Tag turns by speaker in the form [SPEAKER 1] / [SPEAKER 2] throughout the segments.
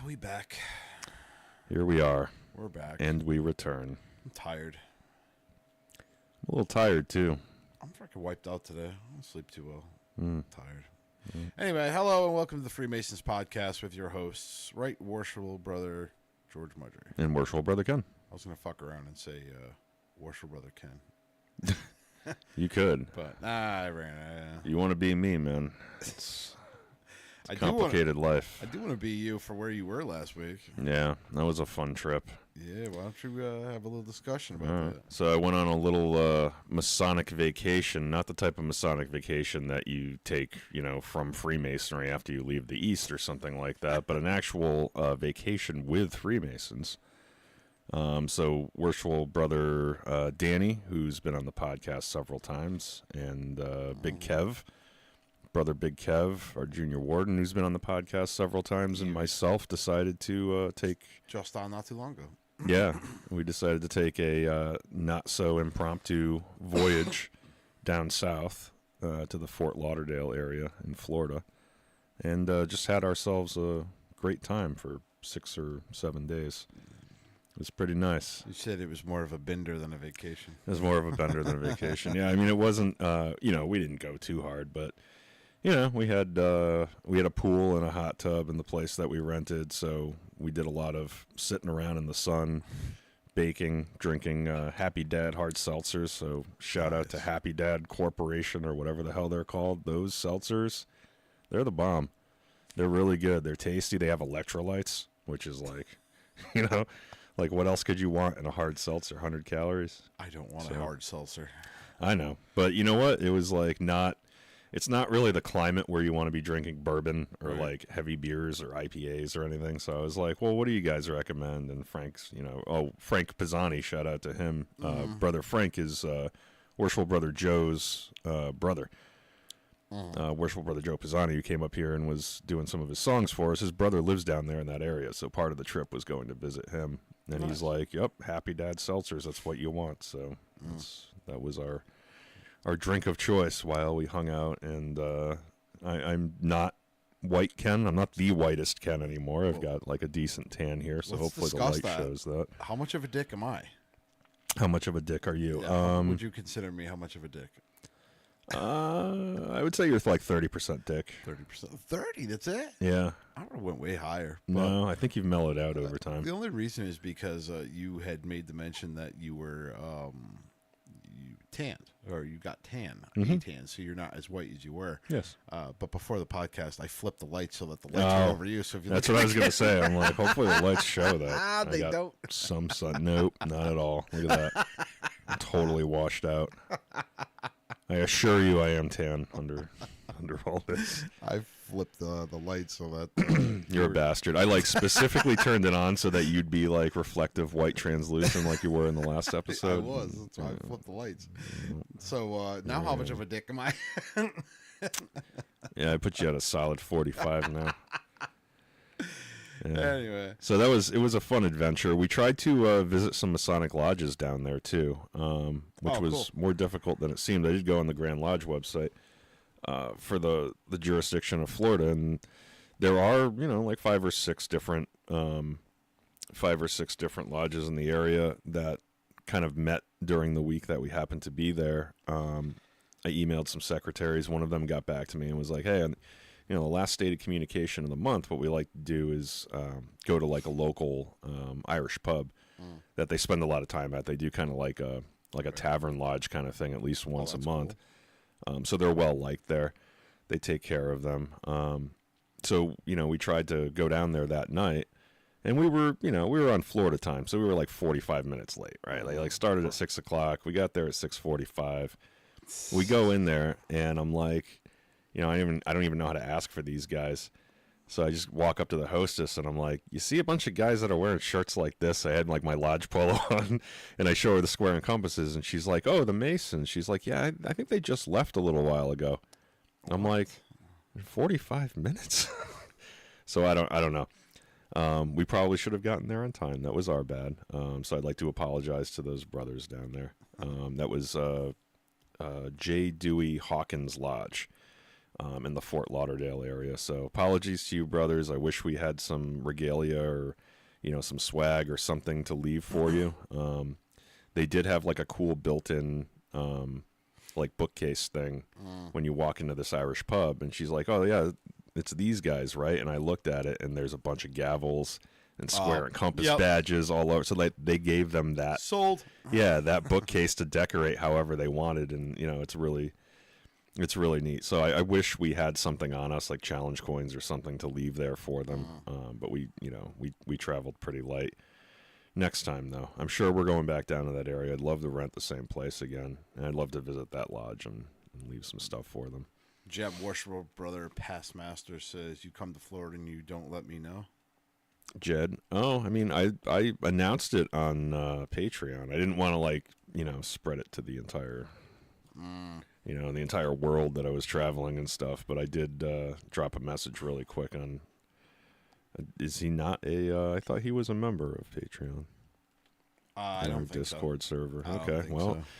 [SPEAKER 1] We back.
[SPEAKER 2] Here we are.
[SPEAKER 1] We're back.
[SPEAKER 2] And we return.
[SPEAKER 1] I'm tired.
[SPEAKER 2] I'm a little tired, too.
[SPEAKER 1] I'm freaking wiped out today. I don't sleep too well. Tired. Anyway, hello and welcome to the Freemasons podcast with your hosts, Right Worshipful Brother George Mudry.
[SPEAKER 2] And Worshipful Brother Ken.
[SPEAKER 1] I was going to fuck around and say Worshipful Brother Ken.
[SPEAKER 2] You could.
[SPEAKER 1] But, I ran.
[SPEAKER 2] You want to be me, man. It's a complicated life.
[SPEAKER 1] I do want to be you for where you were last week.
[SPEAKER 2] Yeah, that was a fun trip.
[SPEAKER 1] Yeah, why don't you have a little discussion about that?
[SPEAKER 2] So I went on a little Masonic vacation, not the type of Masonic vacation that you take, from Freemasonry after you leave the East or something like that, but an actual vacation with Freemasons. So Worshipful Brother Danny, who's been on the podcast several times, and Big Kev, Brother Big Kev, our junior warden, who's been on the podcast several times, and myself decided to take...
[SPEAKER 1] Just on not too long ago.
[SPEAKER 2] Yeah, we decided to take a not-so-impromptu voyage down south to the Fort Lauderdale area in Florida, and just had ourselves a great time for 6 or 7 days. It was pretty nice.
[SPEAKER 1] You said it was more of a bender than a vacation.
[SPEAKER 2] It was more of a bender than a vacation. Yeah, I mean, it wasn't, we didn't go too hard, but, we had a pool and a hot tub in the place that we rented, so we did a lot of sitting around in the sun, baking, drinking Happy Dad hard seltzers, so shout out to Happy Dad Corporation or whatever the hell they're called. Those seltzers, they're the bomb. They're really good. They're tasty. They have electrolytes, which is like, like, what else could you want in a hard seltzer? 100 calories?
[SPEAKER 1] I don't want a hard seltzer.
[SPEAKER 2] I know. But you know what? It was like it's not really the climate where you want to be drinking bourbon or like heavy beers or IPAs or anything. So I was like, well, what do you guys recommend? And Frank's, Frank Pisani, shout out to him. Brother Frank is Worshipful Brother Joe's brother. Worshipful Brother Joe Pisani, who came up here and was doing some of his songs for us. His brother lives down there in that area, so part of the trip was going to visit him. And he's like, yep, Happy Dad seltzers, that's what you want. So that was our drink of choice while we hung out. And I'm not white Ken. I'm not the whitest Ken anymore. I've got like a decent tan here, so hopefully the light shows that.
[SPEAKER 1] How much of a dick am I?
[SPEAKER 2] How much of a dick are you?
[SPEAKER 1] Yeah, would you consider me how much of a dick?
[SPEAKER 2] I would say you're like 30% dick.
[SPEAKER 1] 30%? 30, that's it?
[SPEAKER 2] Yeah.
[SPEAKER 1] I would have went way higher.
[SPEAKER 2] No, I think you've mellowed out over time.
[SPEAKER 1] The only reason is because you had made the mention that you were you tanned, or you got tan, tan, so you're not as white as you were.
[SPEAKER 2] Yes.
[SPEAKER 1] But before the podcast, I flipped the lights so that the lights are over you. So if you
[SPEAKER 2] that's what I was going to say. I'm like, hopefully the lights show that.
[SPEAKER 1] They don't.
[SPEAKER 2] Some sun. Nope, not at all. Look at that. I'm totally washed out. I assure you I am tan under all this.
[SPEAKER 1] I flipped the lights so that...
[SPEAKER 2] You're a bastard. I specifically turned it on so that you'd be like reflective white translucent like you were in the last episode.
[SPEAKER 1] I was. That's why I flipped the lights. So now how much of a dick am I?
[SPEAKER 2] Yeah, I put you at a solid 45 now. Yeah.
[SPEAKER 1] Anyway.
[SPEAKER 2] So it was a fun adventure. We tried to visit some Masonic lodges down there too, which was more difficult than it seemed. I did go on the Grand Lodge website for the jurisdiction of Florida, and there are like five or six different lodges in the area that kind of met during the week that we happened to be there. I emailed some secretaries. One of them got back to me and was like, hey, the last stated communication of the month, what we like to do is go to like a local Irish pub that they spend a lot of time at. They do kind of like a tavern lodge kind of thing at least once a month. Cool. So they're well liked there. They take care of them. So we tried to go down there that night, and we were on Florida time, so we were like 45 minutes late, right? They like started at 6 o'clock. We got there at 6:45. We go in there, and I'm like, I don't even know how to ask for these guys. So I just walk up to the hostess and I'm like, you see a bunch of guys that are wearing shirts like this? I had like my lodge polo on, and I show her the square and compasses, and she's like, oh, the Masons. She's like, yeah, I think they just left a little while ago. I'm like, 45 minutes? So I don't know. We probably should have gotten there on time. That was our bad. So I'd like to apologize to those brothers down there. That was J. Dewey Hawkins Lodge. in the Fort Lauderdale area. So apologies to you, brothers. I wish we had some regalia or, some swag or something to leave for you. They did have like a cool built-in like bookcase thing when you walk into this Irish pub, and she's like, "Oh yeah, it's these guys, right?" And I looked at it, and there's a bunch of gavels and square and compass badges all over. So they gave them that
[SPEAKER 1] sold,
[SPEAKER 2] that bookcase to decorate however they wanted, and it's really neat. So I wish we had something on us like challenge coins or something to leave there for them, but we traveled pretty light. Next time, though, I'm sure we're going back down to that area. I'd love to rent the same place again, and I'd love to visit that lodge and leave some stuff for them.
[SPEAKER 1] Jeb Worshipful Brother Past Master says, "You come to Florida and you don't let me know."
[SPEAKER 2] Jed, I mean, I announced it on Patreon. I didn't want to spread it to the entire, the entire world that I was traveling and stuff. But I did drop a message really quick on. Is he not I thought he was a member of Patreon.
[SPEAKER 1] I don't think
[SPEAKER 2] Discord
[SPEAKER 1] so.
[SPEAKER 2] server.
[SPEAKER 1] I
[SPEAKER 2] Okay,
[SPEAKER 1] don't
[SPEAKER 2] well,
[SPEAKER 1] think so.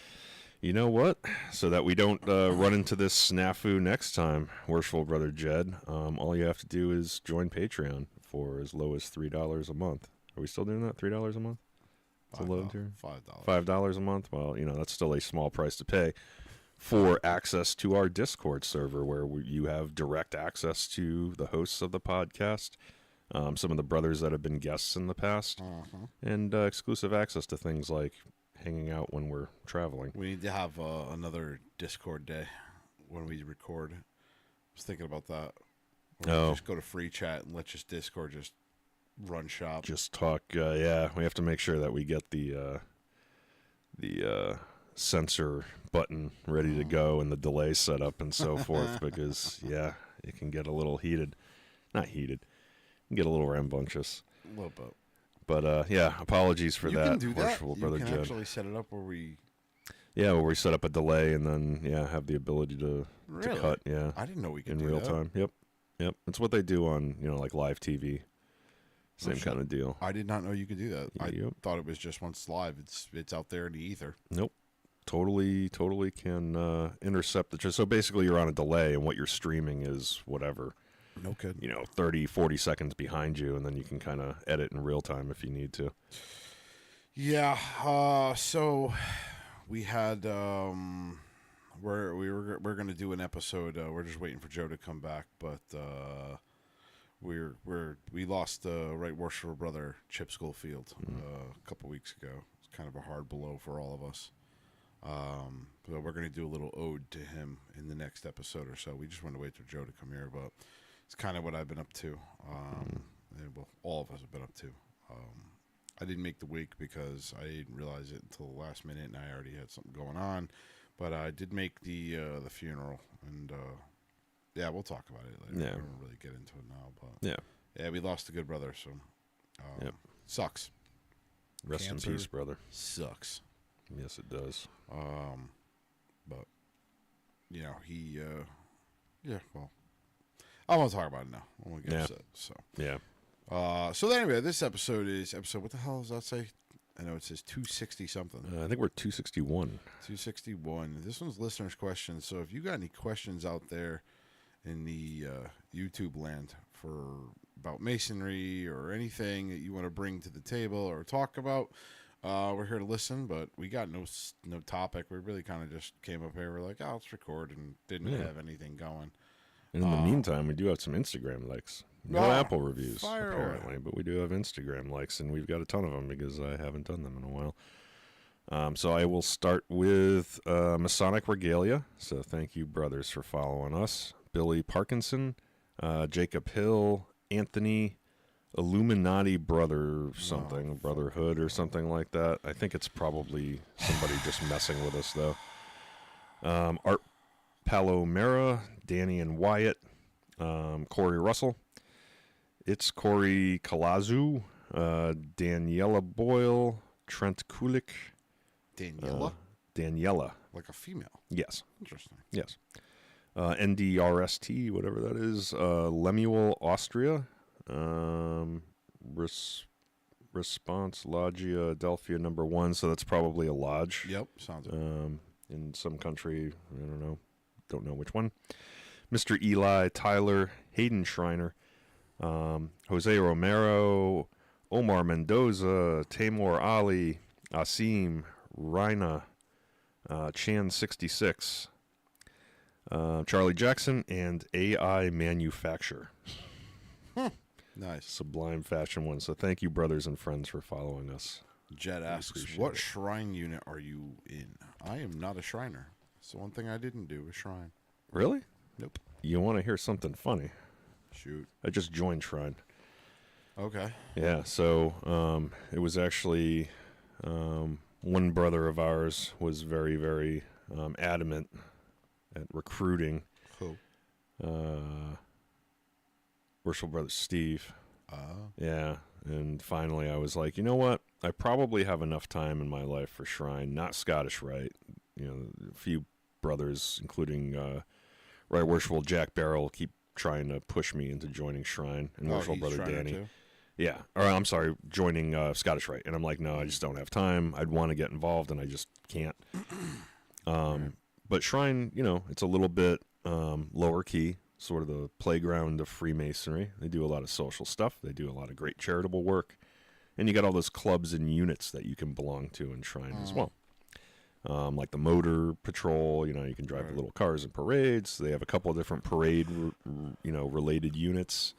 [SPEAKER 2] You know what? So that we don't run into this snafu next time, Worshipful Brother Jed, all you have to do is join Patreon for as low as $3 a month. Are we still doing that? $3 a month?
[SPEAKER 1] $5.
[SPEAKER 2] $5 a month. Well, that's still a small price to pay for access to our Discord server, where you have direct access to the hosts of the podcast. Some of the brothers that have been guests in the past, and exclusive access to things like hanging out when we're traveling.
[SPEAKER 1] We need to have another Discord day when we record. I was thinking about that. Just go to free chat and let just Discord just run shop.
[SPEAKER 2] Just talk. We have to make sure that we get the censor button ready to go and the delay set up and so forth, because it can get a little heated. Not heated. Get a little rambunctious.
[SPEAKER 1] A little bit.
[SPEAKER 2] But, apologies for that.
[SPEAKER 1] You can do that?
[SPEAKER 2] Brother
[SPEAKER 1] You can
[SPEAKER 2] Jed.
[SPEAKER 1] actually set it up where we...
[SPEAKER 2] Yeah, where we set up a delay and then, have the ability to cut,
[SPEAKER 1] I didn't know we could
[SPEAKER 2] in
[SPEAKER 1] do
[SPEAKER 2] real
[SPEAKER 1] that.
[SPEAKER 2] time. Yep. It's what they do on, like live TV. Same kind of deal.
[SPEAKER 1] I did not know you could do that. I thought it was just once live. It's out there in the ether.
[SPEAKER 2] Nope. Totally can intercept the... So basically you're on a delay, and what you're streaming is whatever...
[SPEAKER 1] No kidding.
[SPEAKER 2] 30, 40 seconds behind you, and then you can kind of edit in real time if you need to.
[SPEAKER 1] Yeah. So we had we're going to do an episode. We're just waiting for Joe to come back, but we lost Right Worshipful Brother Chip Schoolfield a couple weeks ago. It's kind of a hard blow for all of us. But we're going to do a little ode to him in the next episode or so. We just want to wait for Joe to come here, but it's kind of what I've been up to. Well, all of us have been up to. I didn't make the week because I didn't realize it until the last minute, and I already had something going on. But I did make the funeral, and we'll talk about it later.
[SPEAKER 2] Yeah.
[SPEAKER 1] We don't really get into it now, but yeah, we lost a good brother, so sucks.
[SPEAKER 2] Rest
[SPEAKER 1] Cancer
[SPEAKER 2] in peace, brother.
[SPEAKER 1] Sucks.
[SPEAKER 2] Yes, it does.
[SPEAKER 1] But he well, I won't talk about it now. I won't get upset. So so anyway, this episode is what the hell does that say? I know it says 260 something.
[SPEAKER 2] I think we're 261.
[SPEAKER 1] 261. This one's listeners' questions. So if you got any questions out there in the YouTube land about masonry or anything that you want to bring to the table or talk about, we're here to listen. But we got no topic. We really kind of just came up here. We're like, let's record, and didn't have anything going.
[SPEAKER 2] And in the meantime, we do have some Instagram likes. No Apple reviews, apparently, but we do have Instagram likes, and we've got a ton of them because I haven't done them in a while. So I will start with Masonic Regalia. So thank you, brothers, for following us. Billy Parkinson, Jacob Hill, Anthony, Illuminati Brother something, Brotherhood or something like that. I think it's probably somebody just messing with us, though. Art Palomera, Danny and Wyatt, Corey Russell, It's Corey Kalazu, Daniela Boyle, Trent Kulik. Daniela.
[SPEAKER 1] Like a female.
[SPEAKER 2] Yes.
[SPEAKER 1] Interesting.
[SPEAKER 2] Yes. NDRST, whatever that is. Lemuel, Austria. Response Logia Adelphia #1. So that's probably a lodge.
[SPEAKER 1] Yep. Sounds
[SPEAKER 2] in some country. I don't know which one. Mr. Eli, Tyler, Hayden Schreiner, Jose Romero, Omar Mendoza, Tamor Ali, Asim, Rina, Chan66, Charlie Jackson, and AI Manufacture.
[SPEAKER 1] Nice.
[SPEAKER 2] Sublime fashion one. So thank you, brothers and friends, for following us.
[SPEAKER 1] Jed asks, what shrine unit are you in? I am not a Shriner. It's the one thing I didn't do, a Shrine.
[SPEAKER 2] Really?
[SPEAKER 1] Nope.
[SPEAKER 2] You want to hear something funny?
[SPEAKER 1] Shoot.
[SPEAKER 2] I just joined Shrine.
[SPEAKER 1] Okay.
[SPEAKER 2] Yeah, so it was actually one brother of ours was very, very adamant at recruiting.
[SPEAKER 1] Who?
[SPEAKER 2] Worshipful brother Steve.
[SPEAKER 1] Oh.
[SPEAKER 2] Yeah, and finally I was like, you know what? I probably have enough time in my life for Shrine, not Scottish Rite. You know, a few brothers, including Right Worshipful Jack Barrel, keep trying to push me into joining Shrine, and Worshipful brother
[SPEAKER 1] Shriner
[SPEAKER 2] Danny.
[SPEAKER 1] too?
[SPEAKER 2] Yeah, or I'm sorry, joining Scottish Rite, and I'm like, no, I just don't have time. I'd want to get involved, and I just can't. But Shrine, you know, it's a little bit lower key, sort of the playground of Freemasonry. They do a lot of social stuff. They do a lot of great charitable work, and you got all those clubs and units that you can belong to in Shrine as well. Like the motor patrol, you know, you can drive the little cars and parades. They have a couple of different parade, related units.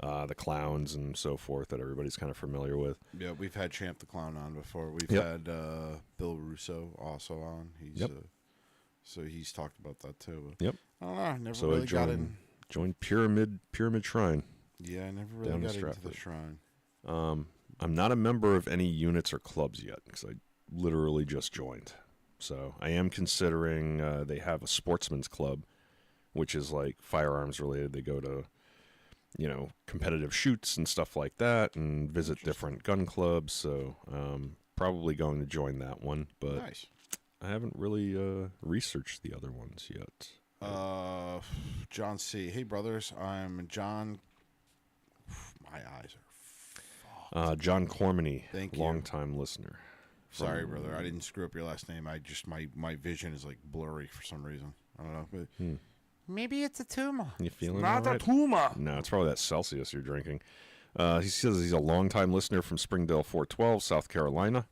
[SPEAKER 2] The clowns and so forth that everybody's kind of familiar with.
[SPEAKER 1] Yeah, we've had Champ the Clown on before. We've had Bill Russo also on. He's so he's talked about that too.
[SPEAKER 2] Yep.
[SPEAKER 1] I don't know. Never
[SPEAKER 2] So
[SPEAKER 1] really
[SPEAKER 2] I joined Pyramid Shrine.
[SPEAKER 1] Yeah, I never really got into the Shrine.
[SPEAKER 2] I'm not a member of any units or clubs yet because I literally just joined. So I am considering. They have a sportsman's club, which is like firearms related. They go to, you know, competitive shoots and stuff like that and visit different gun clubs. So probably going to join that one, but
[SPEAKER 1] Nice.
[SPEAKER 2] I haven't really researched the other ones yet.
[SPEAKER 1] John C. Hey, brothers. I'm John. My eyes are fucked.
[SPEAKER 2] John Cormany,
[SPEAKER 1] Thank you.
[SPEAKER 2] longtime listener.
[SPEAKER 1] Sorry, brother. I didn't screw up your last name. I just my vision is like blurry for some reason. I don't know. But maybe it's a tumor.
[SPEAKER 2] You feeling
[SPEAKER 1] Not
[SPEAKER 2] all
[SPEAKER 1] a
[SPEAKER 2] right?
[SPEAKER 1] tumor.
[SPEAKER 2] No, it's probably that Celsius you're drinking. He says he's a longtime listener from Springdale 412, South Carolina.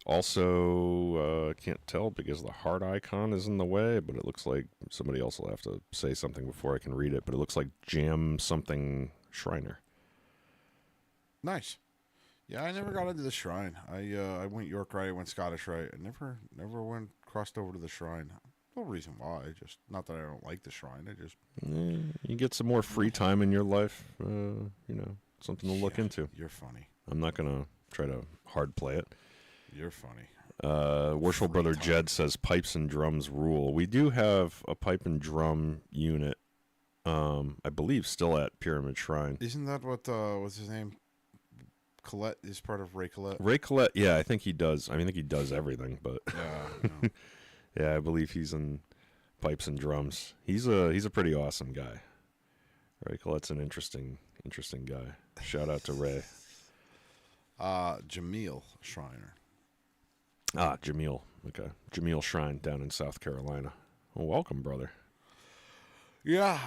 [SPEAKER 2] Also, can't tell because the heart icon is in the way, but it looks like somebody else will have to say something before I can read it. But it looks like Jam something Shriner.
[SPEAKER 1] Nice. Yeah, I never got into the Shrine. I went York Rite, I went Scottish Rite. I never went crossed over to the Shrine. No reason why. Just not that I don't like the Shrine. I just
[SPEAKER 2] You get some more free time in your life. You know, something to look into.
[SPEAKER 1] You're funny.
[SPEAKER 2] I'm not gonna try to hard play it.
[SPEAKER 1] You're funny.
[SPEAKER 2] Worshipful brother Jed says pipes and drums rule. We do have a pipe and drum unit. I believe still at Pyramid Shrine.
[SPEAKER 1] Isn't that what what's his name? Collette is part of Ray Collette.
[SPEAKER 2] Ray Collette, yeah, I think he does. I think he does everything, but
[SPEAKER 1] Yeah.
[SPEAKER 2] yeah, I believe he's in pipes and drums. He's a pretty awesome guy. Ray Collette's an interesting guy. Shout out to Ray.
[SPEAKER 1] Jameel Shriner.
[SPEAKER 2] Jameel. Okay, Jameel Shrine down in South Carolina. Well, welcome, brother.
[SPEAKER 1] Yeah.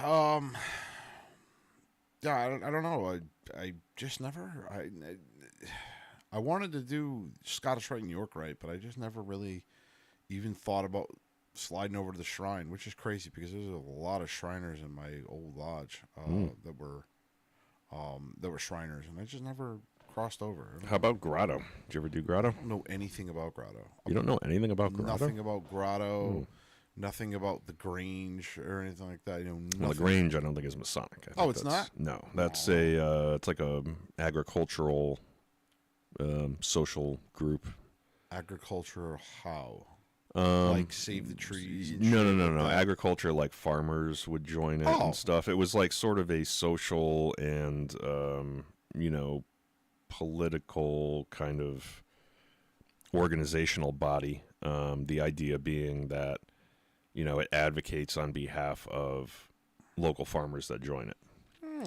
[SPEAKER 1] Yeah. I don't know. I just never. I wanted to do Scottish Rite and York Rite, but I just never really even thought about sliding over to the Shrine, which is crazy because there's a lot of Shriners in my old lodge that were Shriners, and I just never crossed over.
[SPEAKER 2] How about Grotto? Did you ever do Grotto?
[SPEAKER 1] I don't know anything about Grotto.
[SPEAKER 2] You don't know anything about Grotto?
[SPEAKER 1] Nothing about Grotto. Nothing about the Grange or anything like that. You know, nothing.
[SPEAKER 2] Well, the Grange, I don't think is Masonic. I think
[SPEAKER 1] it's not?
[SPEAKER 2] No, that's it's like a agricultural social group.
[SPEAKER 1] Agriculture, how? Like save the trees?
[SPEAKER 2] No. Agriculture, like farmers would join it and stuff. It was like sort of a social and political kind of organizational body. The idea being that, you know, it advocates on behalf of local farmers that join it.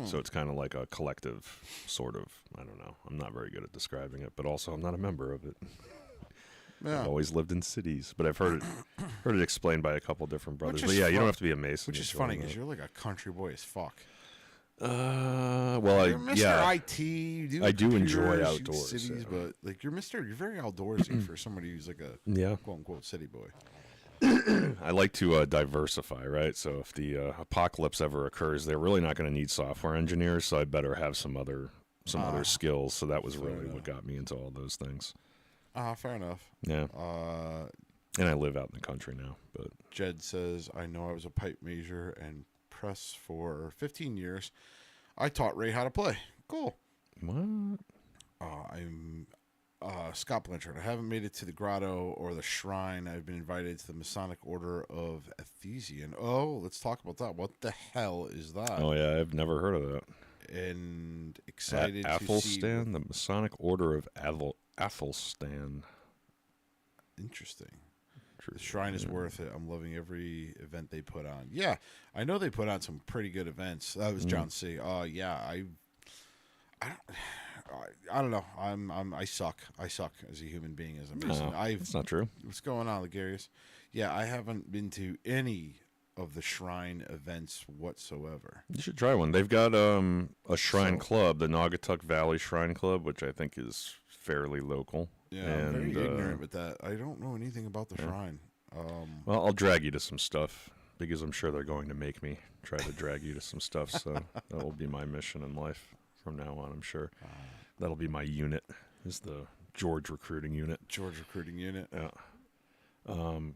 [SPEAKER 2] So it's kind of like a collective sort of, I don't know. I'm not very good at describing it, but also I'm not a member of it. Yeah. I've always lived in cities, but I've heard Heard it explained by a couple different brothers.
[SPEAKER 1] Which
[SPEAKER 2] But
[SPEAKER 1] is
[SPEAKER 2] yeah, you don't
[SPEAKER 1] fun.
[SPEAKER 2] have to be a Mason.
[SPEAKER 1] Which is
[SPEAKER 2] to
[SPEAKER 1] funny
[SPEAKER 2] join
[SPEAKER 1] because
[SPEAKER 2] that.
[SPEAKER 1] you're like a country boy as fuck.
[SPEAKER 2] Well,
[SPEAKER 1] You're Mr.
[SPEAKER 2] yeah,
[SPEAKER 1] IT. You do
[SPEAKER 2] I do enjoy
[SPEAKER 1] computers, you
[SPEAKER 2] outdoors,
[SPEAKER 1] cities,
[SPEAKER 2] yeah.
[SPEAKER 1] but like you're very outdoorsy for somebody who's like a
[SPEAKER 2] yeah.
[SPEAKER 1] quote unquote city boy.
[SPEAKER 2] I like to diversify, right? So if the apocalypse ever occurs, they're really not going to need software engineers, so I better have some other skills. So that was really what got me into all those things.
[SPEAKER 1] Fair enough.
[SPEAKER 2] Yeah. And I live out in the country now, but
[SPEAKER 1] Jed says, I know I was a pipe major and press for 15 years. I taught Ray how to play. Cool.
[SPEAKER 2] what?
[SPEAKER 1] I'm Scott Blanchard. I haven't made it to the grotto or the shrine. I've been invited to the Masonic Order of Athesian. Oh, let's talk about that. What the hell is that?
[SPEAKER 2] Oh yeah, I've never heard of that.
[SPEAKER 1] And excited
[SPEAKER 2] At
[SPEAKER 1] to see.
[SPEAKER 2] Athelstan, the Masonic Order of Athelstan.
[SPEAKER 1] Interesting. The shrine is worth it. I'm loving every event they put on. Yeah, I know they put on some pretty good events. That was John C. Yeah, I don't know. I suck. I suck as a human being, as a Mason.
[SPEAKER 2] No, that's not true.
[SPEAKER 1] What's going on, Ligarius? Yeah, I haven't been to any of the shrine events whatsoever.
[SPEAKER 2] You should try one. They've got a shrine
[SPEAKER 1] So-
[SPEAKER 2] club, the Naugatuck Valley Shrine Club, which I think is fairly local.
[SPEAKER 1] Yeah, I'm very
[SPEAKER 2] And,
[SPEAKER 1] ignorant with that. I don't know anything about the shrine.
[SPEAKER 2] Well, I'll drag you to some stuff because I'm sure they're going to make me try to drag you to some stuff. So that will be my mission in life from now on, I'm sure. That'll be my unit, is the George recruiting unit.
[SPEAKER 1] George recruiting unit.
[SPEAKER 2] Yeah.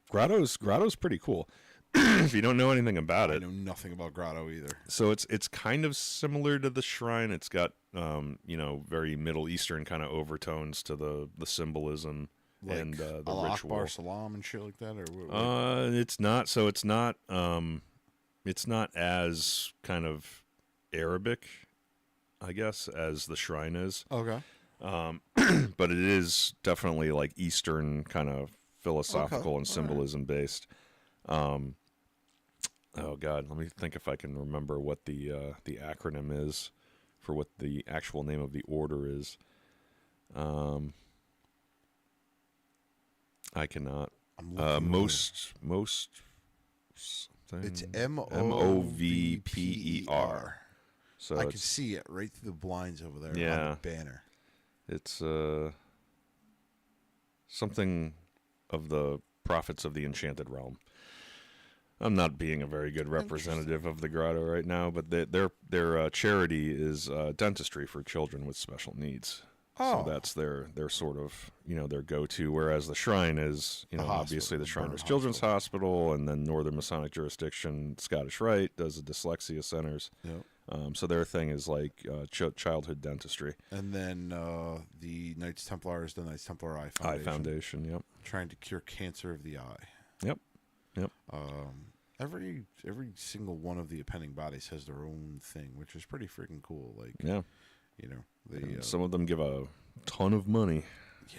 [SPEAKER 2] Grotto's pretty cool. If you don't know anything about
[SPEAKER 1] I
[SPEAKER 2] it,
[SPEAKER 1] know nothing about grotto either.
[SPEAKER 2] so it's kind of similar to the shrine. It's got very Middle Eastern kind of overtones to the symbolism
[SPEAKER 1] Like
[SPEAKER 2] and the
[SPEAKER 1] Allah
[SPEAKER 2] ritual.
[SPEAKER 1] Akbar Salam and shit like that, or what?
[SPEAKER 2] It's not. So it's not. It's not as kind of Arabic, I guess, as the shrine is.
[SPEAKER 1] Okay.
[SPEAKER 2] But it is definitely like Eastern kind of philosophical and symbolism based. Oh God, let me think if I can remember what the acronym is for what the actual name of the order is. I cannot.
[SPEAKER 1] I'm looking
[SPEAKER 2] Most something.
[SPEAKER 1] It's
[SPEAKER 2] MOVPER. So
[SPEAKER 1] I can
[SPEAKER 2] it's
[SPEAKER 1] see it right through the blinds over there on
[SPEAKER 2] Yeah.
[SPEAKER 1] the banner.
[SPEAKER 2] it's something of the prophets of the enchanted realm. I'm not being a very good representative of the grotto right now, but their charity is dentistry for children with special needs.
[SPEAKER 1] Oh.
[SPEAKER 2] So that's their sort of their go-to. Whereas the shrine is obviously the Shriners Children's Hospital, and then Northern Masonic Jurisdiction Scottish Rite does the dyslexia centers.
[SPEAKER 1] Yep.
[SPEAKER 2] So their thing is like childhood dentistry.
[SPEAKER 1] And then the Knights Templar is the Knights Templar Eye Foundation.
[SPEAKER 2] Eye Foundation. Yep.
[SPEAKER 1] Trying to cure cancer of the eye.
[SPEAKER 2] Yep.
[SPEAKER 1] Every single one of the appending bodies has their own thing, which is pretty freaking cool. Like,
[SPEAKER 2] Yeah.
[SPEAKER 1] the
[SPEAKER 2] Some of them give a ton of money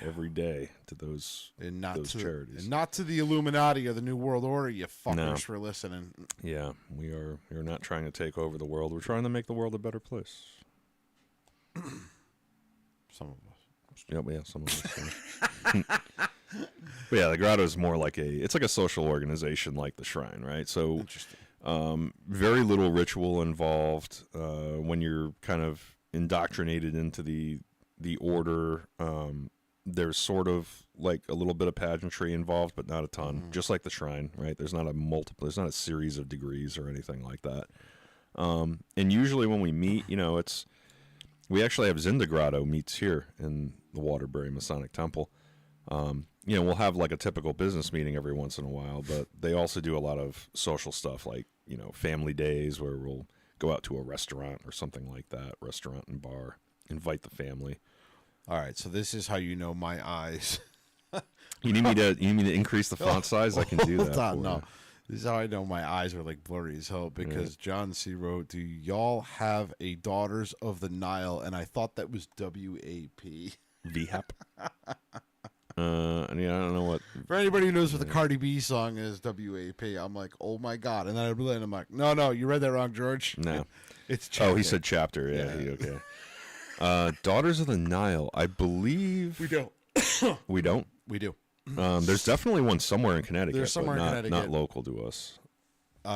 [SPEAKER 2] every day to those
[SPEAKER 1] and not
[SPEAKER 2] those
[SPEAKER 1] to
[SPEAKER 2] charities.
[SPEAKER 1] and not to the Illuminati or the New World Order. You fuckers
[SPEAKER 2] No.
[SPEAKER 1] for listening.
[SPEAKER 2] Yeah, we're not trying to take over the world. We're trying to make the world a better place.
[SPEAKER 1] Some of us.
[SPEAKER 2] Yeah, some of us. But yeah, the grotto is more like it's like a social organization, like the shrine, right? So,
[SPEAKER 1] Interesting.
[SPEAKER 2] very little ritual involved. When you're kind of indoctrinated into the order, there's sort of like a little bit of pageantry involved, but not a ton. Just like the shrine, right? There's not a series of degrees or anything like that. And usually when we meet, we actually have Zinda Grotto meets here in the Waterbury Masonic Temple. We'll have like a typical business meeting every once in a while, but they also do a lot of social stuff, like family days where we'll go out to a restaurant or something like that, restaurant and bar, invite the family.
[SPEAKER 1] All right, so this is how you know my eyes.
[SPEAKER 2] You need me to increase the font size? I can do that.
[SPEAKER 1] Hold on,
[SPEAKER 2] for
[SPEAKER 1] no.
[SPEAKER 2] you.
[SPEAKER 1] This is how I know my eyes are like blurry as hell because John C. wrote, "Do y'all have a Daughters of the Nile?" And I thought that was WAP.
[SPEAKER 2] VHAP. I don't know what.
[SPEAKER 1] For anybody who knows what the Cardi B song is, WAP, I'm like, oh my God. And then I realized, I'm like, no, you read that wrong, George.
[SPEAKER 2] No.
[SPEAKER 1] It's chapter.
[SPEAKER 2] Oh, he said chapter. Yeah. Okay. Daughters of the Nile. I believe
[SPEAKER 1] We don't.
[SPEAKER 2] we don't.
[SPEAKER 1] We do.
[SPEAKER 2] There's definitely one somewhere in Connecticut.
[SPEAKER 1] There's somewhere
[SPEAKER 2] but
[SPEAKER 1] in
[SPEAKER 2] not,
[SPEAKER 1] Connecticut.
[SPEAKER 2] not local to us.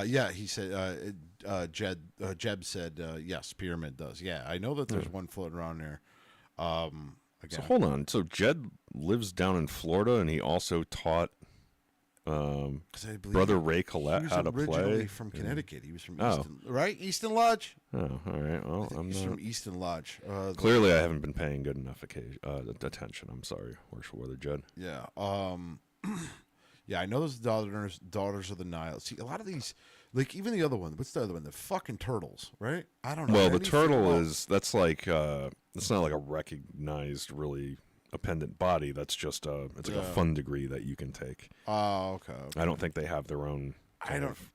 [SPEAKER 1] Yeah, he said. Jeb said yes. Pyramid does. Yeah, I know that there's one floating around there. Again,
[SPEAKER 2] So hold on. So Jed lives down in Florida, and he also taught
[SPEAKER 1] 'cause I believe
[SPEAKER 2] Brother Ray Collette how to
[SPEAKER 1] He was originally
[SPEAKER 2] play.
[SPEAKER 1] from Connecticut. He was from
[SPEAKER 2] Oh.
[SPEAKER 1] Easton, right? Easton Lodge.
[SPEAKER 2] Oh, all right. Well, I'm
[SPEAKER 1] He's
[SPEAKER 2] not.
[SPEAKER 1] from Easton Lodge.
[SPEAKER 2] Clearly, I haven't been paying good enough attention. I'm sorry, Worshipful Brother Jed.
[SPEAKER 1] Yeah. Yeah, I know those daughters of the Nile. See, a lot of these, like even the other one. What's the other one? The fucking turtles, right? I don't know.
[SPEAKER 2] Well, the
[SPEAKER 1] Any
[SPEAKER 2] turtle
[SPEAKER 1] freaking-
[SPEAKER 2] is that's like it's not like a recognized really appendant body. That's just it's like a fun degree that you can take.
[SPEAKER 1] Oh, okay.
[SPEAKER 2] I don't think they have their own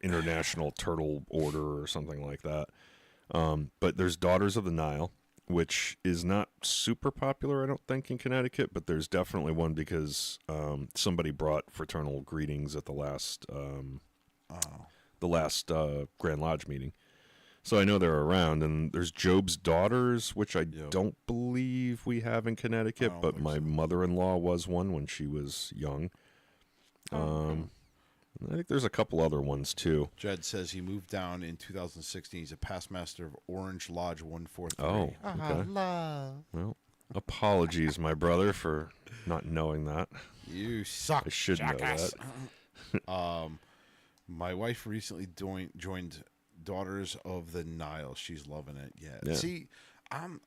[SPEAKER 2] international turtle order or something like that. But there's Daughters of the Nile, which is not super popular, I don't think, in Connecticut, but there's definitely one because somebody brought fraternal greetings at the last Grand Lodge meeting. So I know they're around, and there's Job's Daughters, which I don't believe we have in Connecticut, but my mother-in-law was one when she was young. I think there's a couple other ones, too.
[SPEAKER 1] Jed says he moved down in 2016. He's a past master of Orange Lodge 143.
[SPEAKER 2] Oh, okay. Well, apologies, my brother, for not knowing that.
[SPEAKER 1] You suck,
[SPEAKER 2] I should
[SPEAKER 1] jackass.
[SPEAKER 2] know that.
[SPEAKER 1] My wife recently joined Daughters of the Nile. She's loving it.
[SPEAKER 2] Yeah.
[SPEAKER 1] See, I'm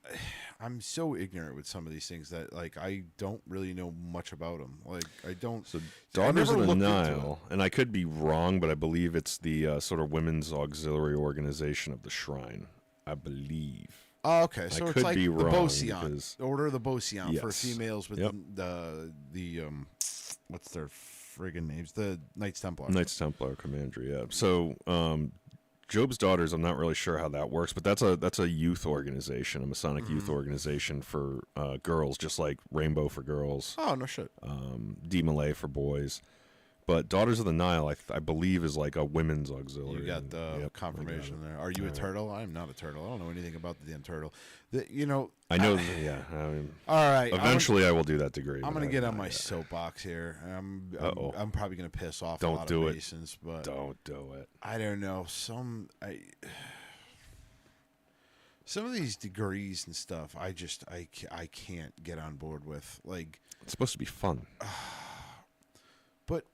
[SPEAKER 1] so ignorant with some of these things that like I don't really know much about them. Like I don't.
[SPEAKER 2] So
[SPEAKER 1] I
[SPEAKER 2] Daughters
[SPEAKER 1] never
[SPEAKER 2] of the
[SPEAKER 1] looked into
[SPEAKER 2] Nile, and I could be wrong, but I believe it's the sort of women's auxiliary organization of the shrine. I believe.
[SPEAKER 1] Oh, okay, so
[SPEAKER 2] I
[SPEAKER 1] it's
[SPEAKER 2] could
[SPEAKER 1] like
[SPEAKER 2] be
[SPEAKER 1] the
[SPEAKER 2] wrong,
[SPEAKER 1] Beauceant,
[SPEAKER 2] because-
[SPEAKER 1] the Order of the Beauceant for
[SPEAKER 2] Yes.
[SPEAKER 1] females with
[SPEAKER 2] Yep.
[SPEAKER 1] the what's their friggin' names? The Knights Templar.
[SPEAKER 2] Knights Templar Commander, yeah. So Job's Daughters, I'm not really sure how that works, but that's a youth organization, a Masonic youth organization for girls, just like Rainbow for girls,
[SPEAKER 1] Oh no shit.
[SPEAKER 2] D Malay for boys. But Daughters of the Nile, I believe, is like a women's auxiliary.
[SPEAKER 1] You got the
[SPEAKER 2] Yep,
[SPEAKER 1] confirmation there. Are you a
[SPEAKER 2] All right.
[SPEAKER 1] turtle? I'm not a turtle. I don't know anything about the damn turtle.
[SPEAKER 2] I know, yeah. I mean,
[SPEAKER 1] All right.
[SPEAKER 2] eventually, I will do that degree.
[SPEAKER 1] I'm
[SPEAKER 2] but
[SPEAKER 1] gonna get on
[SPEAKER 2] not
[SPEAKER 1] my
[SPEAKER 2] yet.
[SPEAKER 1] soapbox here.
[SPEAKER 2] Uh-oh.
[SPEAKER 1] I'm probably gonna piss off
[SPEAKER 2] Don't
[SPEAKER 1] a lot
[SPEAKER 2] do
[SPEAKER 1] of
[SPEAKER 2] it.
[SPEAKER 1] Masons, but
[SPEAKER 2] Don't do it.
[SPEAKER 1] I don't know. Some of these degrees and stuff, I can't get on board with. Like,
[SPEAKER 2] It's supposed to be fun.
[SPEAKER 1] but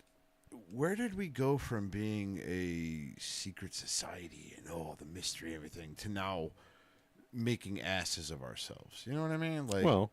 [SPEAKER 1] where did we go from being a secret society and the mystery, everything, to now making asses of ourselves? You know what I mean? Like,
[SPEAKER 2] Well,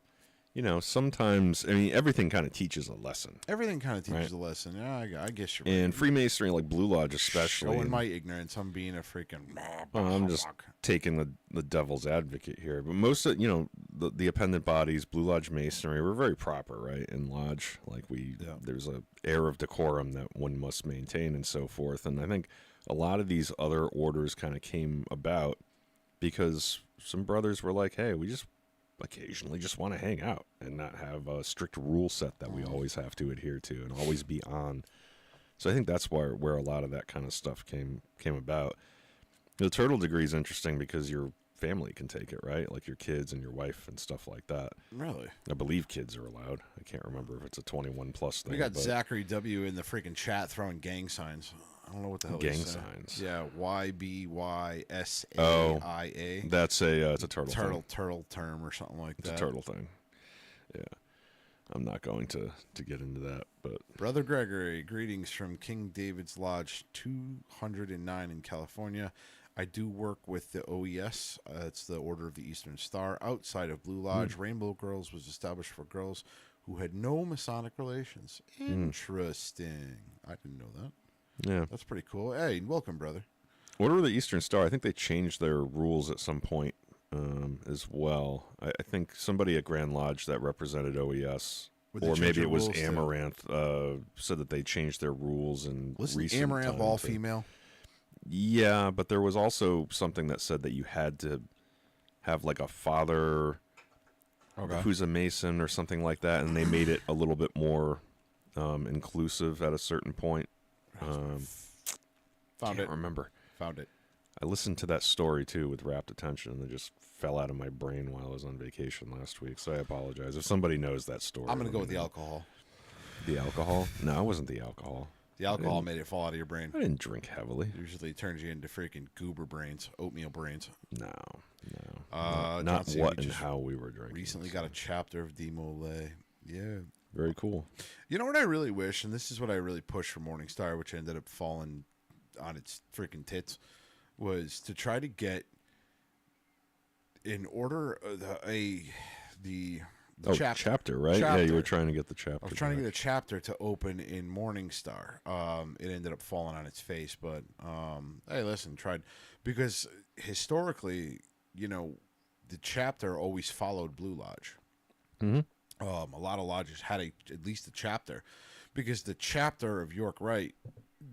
[SPEAKER 2] sometimes, I mean, everything kind of teaches a lesson.
[SPEAKER 1] everything kind of teaches
[SPEAKER 2] Right.
[SPEAKER 1] a lesson. Yeah, I guess you're right.
[SPEAKER 2] And Freemasonry, like Blue Lodge especially.
[SPEAKER 1] Showing
[SPEAKER 2] and-
[SPEAKER 1] my ignorance, I'm being a freaking.
[SPEAKER 2] Well, I'm just taking the devil's advocate here. But most of, the appendant bodies, Blue Lodge Masonry, we're very proper, right? In Lodge, like there's a air of decorum that one must maintain and so forth. And I think a lot of these other orders kind of came about because some brothers were like, hey, we just occasionally just want to hang out and not have a strict rule set that we always have to adhere to and always be on. So I think that's where a lot of that kind of stuff came about. The turtle degree is interesting because your family can take it, right? Like your kids and your wife and stuff like that.
[SPEAKER 1] Really?
[SPEAKER 2] I believe kids are allowed. I can't remember if it's a 21 plus thing.
[SPEAKER 1] We got
[SPEAKER 2] but
[SPEAKER 1] Zachary W in the freaking chat throwing gang signs. I don't know what the hell
[SPEAKER 2] gang
[SPEAKER 1] he's saying.
[SPEAKER 2] signs.
[SPEAKER 1] Yeah, YBYSAIA.
[SPEAKER 2] That's it's a turtle.
[SPEAKER 1] Turtle term or something like
[SPEAKER 2] It's
[SPEAKER 1] that.
[SPEAKER 2] a turtle thing. Yeah. I'm not going to get into that, but
[SPEAKER 1] Brother Gregory, greetings from King David's Lodge 209 in California. I do work with the OES. It's the Order of the Eastern Star. Outside of Blue Lodge, Rainbow Girls was established for girls who had no Masonic relations. Interesting. I didn't know that.
[SPEAKER 2] yeah.
[SPEAKER 1] That's pretty cool. Hey, welcome, brother.
[SPEAKER 2] Order of the Eastern Star, I think they changed their rules at some point as well. I think somebody at Grand Lodge that represented OES,
[SPEAKER 1] Would they
[SPEAKER 2] or
[SPEAKER 1] change
[SPEAKER 2] maybe
[SPEAKER 1] their
[SPEAKER 2] it was
[SPEAKER 1] rules to-
[SPEAKER 2] Amaranth, said that they changed their rules in
[SPEAKER 1] Listen,
[SPEAKER 2] recent
[SPEAKER 1] Amaranth
[SPEAKER 2] times.
[SPEAKER 1] all female.
[SPEAKER 2] Yeah, but there was also something that said that you had to have like a father who's a Mason or something like that, and they made it a little bit more inclusive at a certain point.
[SPEAKER 1] Found
[SPEAKER 2] Can't
[SPEAKER 1] it.
[SPEAKER 2] remember.
[SPEAKER 1] Found it.
[SPEAKER 2] I listened to that story too with rapt attention, and it just fell out of my brain while I was on vacation last week. So I apologize if somebody knows that story.
[SPEAKER 1] I'm going to
[SPEAKER 2] let
[SPEAKER 1] go
[SPEAKER 2] me
[SPEAKER 1] with the
[SPEAKER 2] know.
[SPEAKER 1] alcohol.
[SPEAKER 2] The alcohol? No, it wasn't the alcohol.
[SPEAKER 1] The alcohol made it fall out of your brain.
[SPEAKER 2] I didn't drink heavily.
[SPEAKER 1] Usually it turns you into freaking goober brains, oatmeal brains.
[SPEAKER 2] No.
[SPEAKER 1] John
[SPEAKER 2] Not
[SPEAKER 1] C.
[SPEAKER 2] what
[SPEAKER 1] we
[SPEAKER 2] and
[SPEAKER 1] just
[SPEAKER 2] how we were drinking.
[SPEAKER 1] Recently got a chapter of Demole. Yeah.
[SPEAKER 2] Very cool.
[SPEAKER 1] You know what I really wish, and this is what I really pushed for Morningstar, which ended up falling on its freaking tits, was to try to get in order the
[SPEAKER 2] chapter, right? Yeah, you were trying to get the chapter.
[SPEAKER 1] I was trying to get a chapter to open in Morningstar. It ended up falling on its face, but hey, listen, tried because historically, you know, the chapter always followed Blue Lodge.
[SPEAKER 2] Mm-hmm.
[SPEAKER 1] A lot of lodges had at least a chapter, because the chapter of York Rite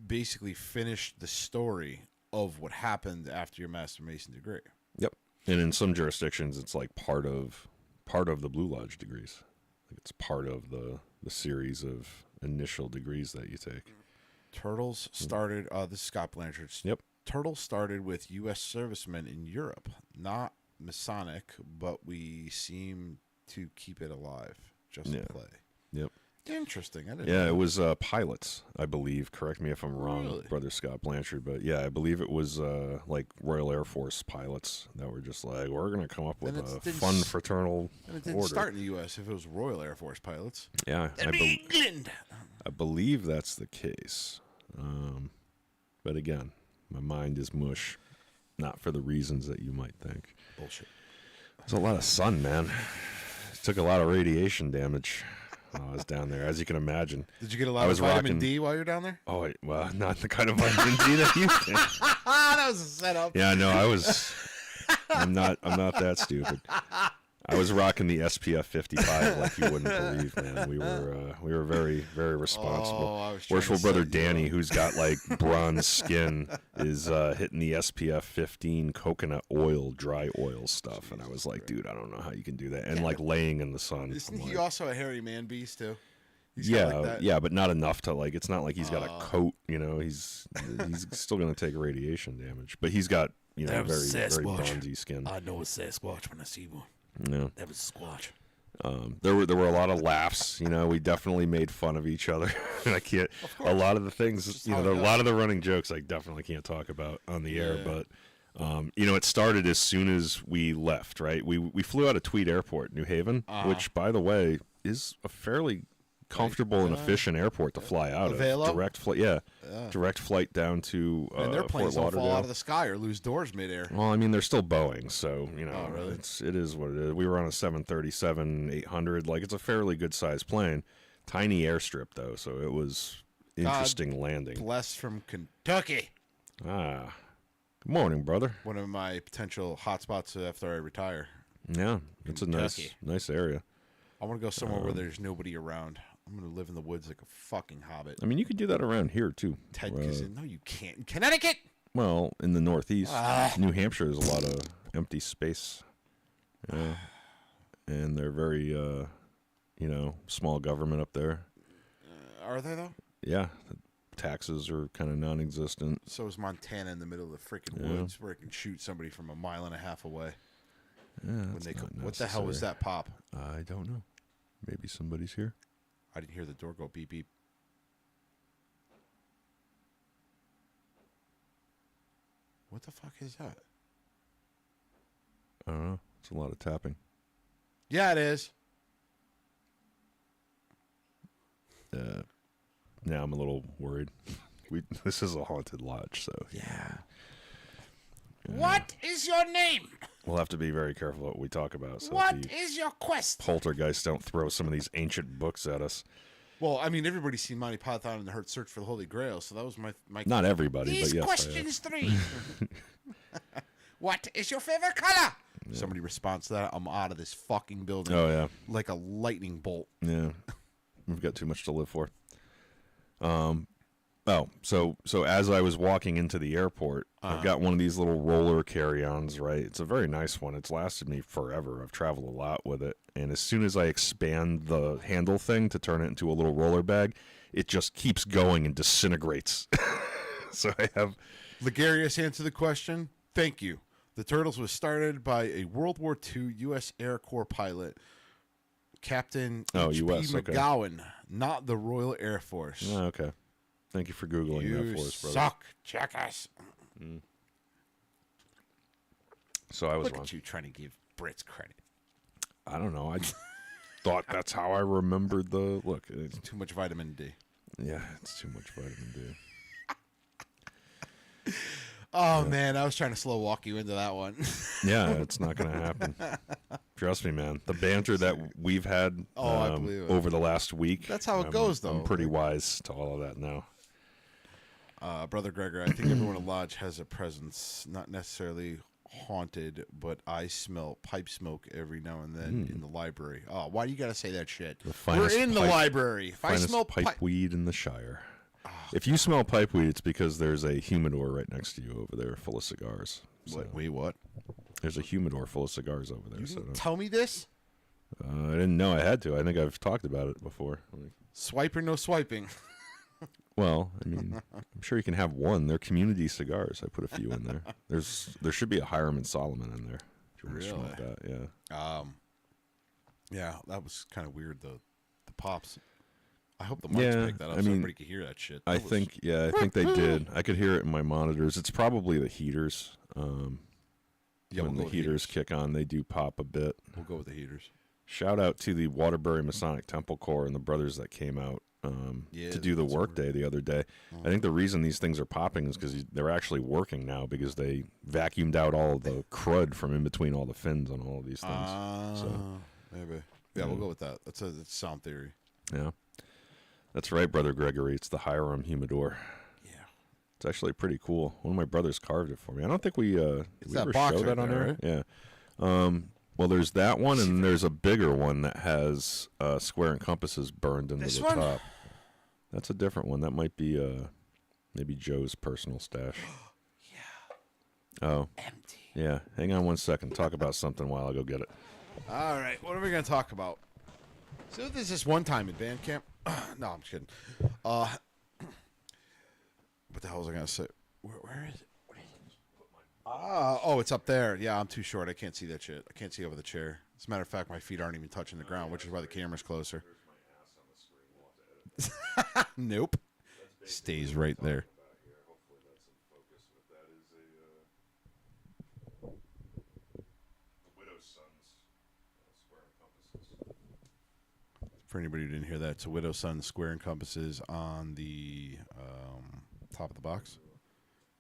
[SPEAKER 1] basically finished the story of what happened after your Master Mason degree.
[SPEAKER 2] Yep. And in some jurisdictions, it's like part of the Blue Lodge degrees. Like it's part of the series of initial degrees that you take.
[SPEAKER 1] Turtles started. This is Scott Blanchard.
[SPEAKER 2] Yep.
[SPEAKER 1] Turtles started with U.S. servicemen in Europe, not Masonic, but we seem to keep it alive just to play.
[SPEAKER 2] Yep.
[SPEAKER 1] Interesting. I didn't
[SPEAKER 2] Yeah,
[SPEAKER 1] know.
[SPEAKER 2] it was pilots, I believe. Correct me if I'm wrong,
[SPEAKER 1] Really?
[SPEAKER 2] Brother Scott Blanchard. But yeah, I believe it was like Royal Air Force pilots that were just like, we're going to come up with a fun fraternal
[SPEAKER 1] And it didn't
[SPEAKER 2] order.
[SPEAKER 1] start in the U.S. if it was Royal Air Force pilots.
[SPEAKER 2] Yeah,
[SPEAKER 1] England.
[SPEAKER 2] I believe that's the case. But again, my mind is mush, not for the reasons that you might think.
[SPEAKER 1] Bullshit.
[SPEAKER 2] There's a lot of sun, man. Took a lot of radiation damage while I was down there, as you can imagine.
[SPEAKER 1] Did you get a lot of vitamin D while you're down there?
[SPEAKER 2] Oh, well, not the kind of vitamin D that you did.
[SPEAKER 1] That was a setup.
[SPEAKER 2] Yeah, no, I'm not that stupid. I was rocking the SPF 55 like you wouldn't believe, man. We were very, very responsible. Worshipful brother Danny, who's got like bronze skin, is hitting the SPF 15 coconut oil, dry oil stuff, and I was like, dude, I don't know how you can do that, and like laying in the sun.
[SPEAKER 1] Isn't he also a hairy man beast too?
[SPEAKER 2] Yeah, but not enough to like. It's not like he's got a coat, you know. He's still gonna take radiation damage, but he's got very very bronzy skin.
[SPEAKER 1] I know a Sasquatch when I see one.
[SPEAKER 2] No.
[SPEAKER 1] That was a Squatch.
[SPEAKER 2] There were a lot of laughs. We definitely made fun of each other. And I can't. A lot of the things, a lot of the running jokes, I definitely can't talk about on the air. But it started as soon as we left. Right, we flew out of Tweed Airport, New Haven, which, by the way, is a fairly comfortable and efficient airport to fly out of. Direct flight, direct flight down to
[SPEAKER 1] and their planes
[SPEAKER 2] Fort
[SPEAKER 1] don't
[SPEAKER 2] Lauderdale.
[SPEAKER 1] fall out of the sky or lose doors midair.
[SPEAKER 2] Well, I mean, they're still Boeing, so
[SPEAKER 1] really?
[SPEAKER 2] it is what it is. We were on a 737-800, like it's a fairly good sized plane, tiny airstrip though, so it was interesting landing.
[SPEAKER 1] Bless from Kentucky.
[SPEAKER 2] Good morning, brother.
[SPEAKER 1] One of my potential hotspots after I retire.
[SPEAKER 2] Yeah, it's a nice area.
[SPEAKER 1] I want to go somewhere where there's nobody around. I'm going to live in the woods like a fucking hobbit.
[SPEAKER 2] I mean, you could do that around here, too.
[SPEAKER 1] Ted Kaczynski. No, you can't. In Connecticut?
[SPEAKER 2] Well, in the Northeast. New Hampshire, there's a lot of empty space. And they're very, small government up there.
[SPEAKER 1] Are they, though?
[SPEAKER 2] Yeah. Taxes are kind of non-existent.
[SPEAKER 1] So is Montana in the middle of the freaking woods where it can shoot somebody from a mile and a half away.
[SPEAKER 2] Yeah,
[SPEAKER 1] what the hell was that pop?
[SPEAKER 2] I don't know. Maybe somebody's here.
[SPEAKER 1] I didn't hear the door go beep beep. What the fuck is that?
[SPEAKER 2] I don't know. It's a lot of tapping.
[SPEAKER 1] Yeah, it is.
[SPEAKER 2] Now I'm a little worried. This is a haunted lodge, so
[SPEAKER 1] yeah. What is your name?
[SPEAKER 2] We'll have to be very careful what we talk about. So
[SPEAKER 1] what is your quest?
[SPEAKER 2] Poltergeists don't throw some of these ancient books at us.
[SPEAKER 1] Well, I mean, everybody's seen Monty Python and the Hurt Search for the Holy Grail, so that was my
[SPEAKER 2] Not everybody,
[SPEAKER 1] These
[SPEAKER 2] but yes.
[SPEAKER 1] questions 3. What is your favorite color? Yeah. Somebody responds to that, I'm out of this fucking building.
[SPEAKER 2] Oh, yeah.
[SPEAKER 1] Like a lightning bolt.
[SPEAKER 2] Yeah. We've got too much to live for. So as I was walking into the airport, I've got one of these little roller carry-ons, right? It's a very nice one. It's lasted me forever. I've traveled a lot with it. And as soon as I expand the handle thing to turn it into a little roller bag, it just keeps going and disintegrates. So I have...
[SPEAKER 1] Ligarius answered the question. Thank you. The Turtles was started by a World War II U.S. Air Corps pilot Captain
[SPEAKER 2] Oh,
[SPEAKER 1] H.P.
[SPEAKER 2] US, okay.
[SPEAKER 1] McGowan, not the Royal Air Force.
[SPEAKER 2] Oh, okay. Thank you for Googling
[SPEAKER 1] You
[SPEAKER 2] that for us, brother.
[SPEAKER 1] suck, jackass.
[SPEAKER 2] So I was
[SPEAKER 1] Look
[SPEAKER 2] wrong.
[SPEAKER 1] at you trying to give Brits credit.
[SPEAKER 2] I don't know. I thought that's how I remembered the look. It's,
[SPEAKER 1] Too much vitamin D.
[SPEAKER 2] yeah, it's too much vitamin D.
[SPEAKER 1] Oh, man, I was trying to slow walk you into that one.
[SPEAKER 2] Yeah, it's not going to happen. Trust me, man. The banter that we've had
[SPEAKER 1] I believe it.
[SPEAKER 2] over the last week.
[SPEAKER 1] That's how it goes, though.
[SPEAKER 2] I'm pretty wise to all of that now.
[SPEAKER 1] Brother Gregor, I think everyone at Lodge has a presence, not necessarily haunted, but I smell pipe smoke every now and then in the library. Oh, why do you got to say that shit? We're in the library. If I smell
[SPEAKER 2] pipe weed in the Shire. If you smell pipe weed, it's because there's a humidor right next to you over there full of cigars. So
[SPEAKER 1] Wait, what?
[SPEAKER 2] there's a humidor full of cigars over there.
[SPEAKER 1] You
[SPEAKER 2] So
[SPEAKER 1] didn't tell me this?
[SPEAKER 2] I didn't know I had to. I think I've talked about it before.
[SPEAKER 1] Swipe or no swiping?
[SPEAKER 2] Well, I mean, I'm sure you can have one. They're community cigars. I put a few in there. There should be a Hiram and Solomon in there. If you want to smoke that, yeah.
[SPEAKER 1] Yeah, that was kind of weird. The pops. I hope the mics picked that up so everybody could hear that shit.
[SPEAKER 2] I think they did. I could hear it in my monitors. It's probably the heaters. When the heaters kick on, they do pop a bit.
[SPEAKER 1] We'll go with the heaters.
[SPEAKER 2] Shout out to the Waterbury Masonic Temple Corps and the brothers that came out to do the work day the other day. I think the reason these things are popping is because they're actually working now because they vacuumed out all of the crud from in between all the fins on all of these things.
[SPEAKER 1] Maybe. Yeah, we'll go with that. That's a sound theory.
[SPEAKER 2] Yeah. That's right, Brother Gregory. It's the Hiram Humidor.
[SPEAKER 1] Yeah.
[SPEAKER 2] It's actually pretty cool. One of my brothers carved it for me. I don't think we did we ever
[SPEAKER 1] box
[SPEAKER 2] show
[SPEAKER 1] right
[SPEAKER 2] that on
[SPEAKER 1] there,
[SPEAKER 2] there.
[SPEAKER 1] right?
[SPEAKER 2] Yeah. Well, there's that one, and there's a bigger one that has square and compasses burned into the top. That's a different one. That might be maybe Joe's personal stash.
[SPEAKER 1] Yeah.
[SPEAKER 2] Oh.
[SPEAKER 1] Empty.
[SPEAKER 2] Yeah. Hang on one second. Talk about something while I go get it.
[SPEAKER 1] All right. What are we going to talk about? So there's this one time in band camp. No, I'm just kidding. What the hell was I going to say? Where is it? What is it? Oh, it's up there. Yeah, I'm too short. I can't see that shit. I can't see over the chair. As a matter of fact, my feet aren't even touching the ground, which is why the camera's closer. Nope. Stays right there. For anybody who didn't hear that, it's a Widow's Son square and compasses on the top of the box.